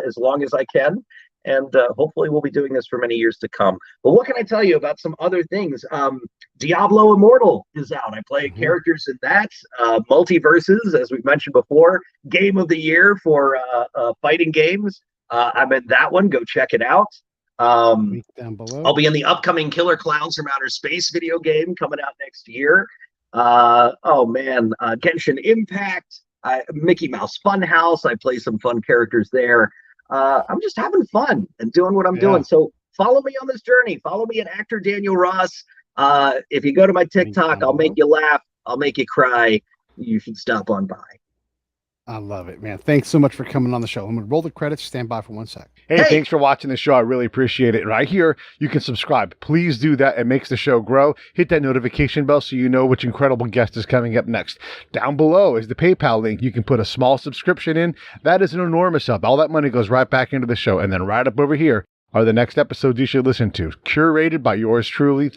[SPEAKER 2] as long as I can. And hopefully we'll be doing this for many years to come. But what can I tell you about some other things? Diablo Immortal is out. I play
[SPEAKER 1] Mhm.
[SPEAKER 2] characters in that. Multiverses, as we've mentioned before, game of the year for fighting games. I'm in that one. Go check it out. Um,
[SPEAKER 1] Link down
[SPEAKER 2] I'll
[SPEAKER 1] below.
[SPEAKER 2] be in the upcoming Killer Clowns from Outer Space video game coming out next year. Oh man, Genshin Impact, Mickey Mouse Funhouse. I play some fun characters there. I'm just having fun and doing what I'm doing.
[SPEAKER 1] Yeah.
[SPEAKER 2] So follow me on this journey. Follow me at actor Daniel Ross. If you go to my
[SPEAKER 1] Link
[SPEAKER 2] TikTok,
[SPEAKER 1] down
[SPEAKER 2] I'll make
[SPEAKER 1] below.
[SPEAKER 2] you laugh. I'll make you cry. You should stop on by.
[SPEAKER 1] I love it, man. Thanks so much for coming on the show. I'm gonna roll the credits. Stand by for 1 sec. Hey,
[SPEAKER 2] Hey,
[SPEAKER 1] thanks for watching the show. I really appreciate it. Right here, you can subscribe. Please do that. It makes the show grow. Hit that notification bell so you know which incredible guest is coming up next. Down below is the PayPal link. You can put a small subscription in. That is an enormous help. All that money goes right back into the show. And then right up over here are the next episodes you should listen to, curated by yours truly.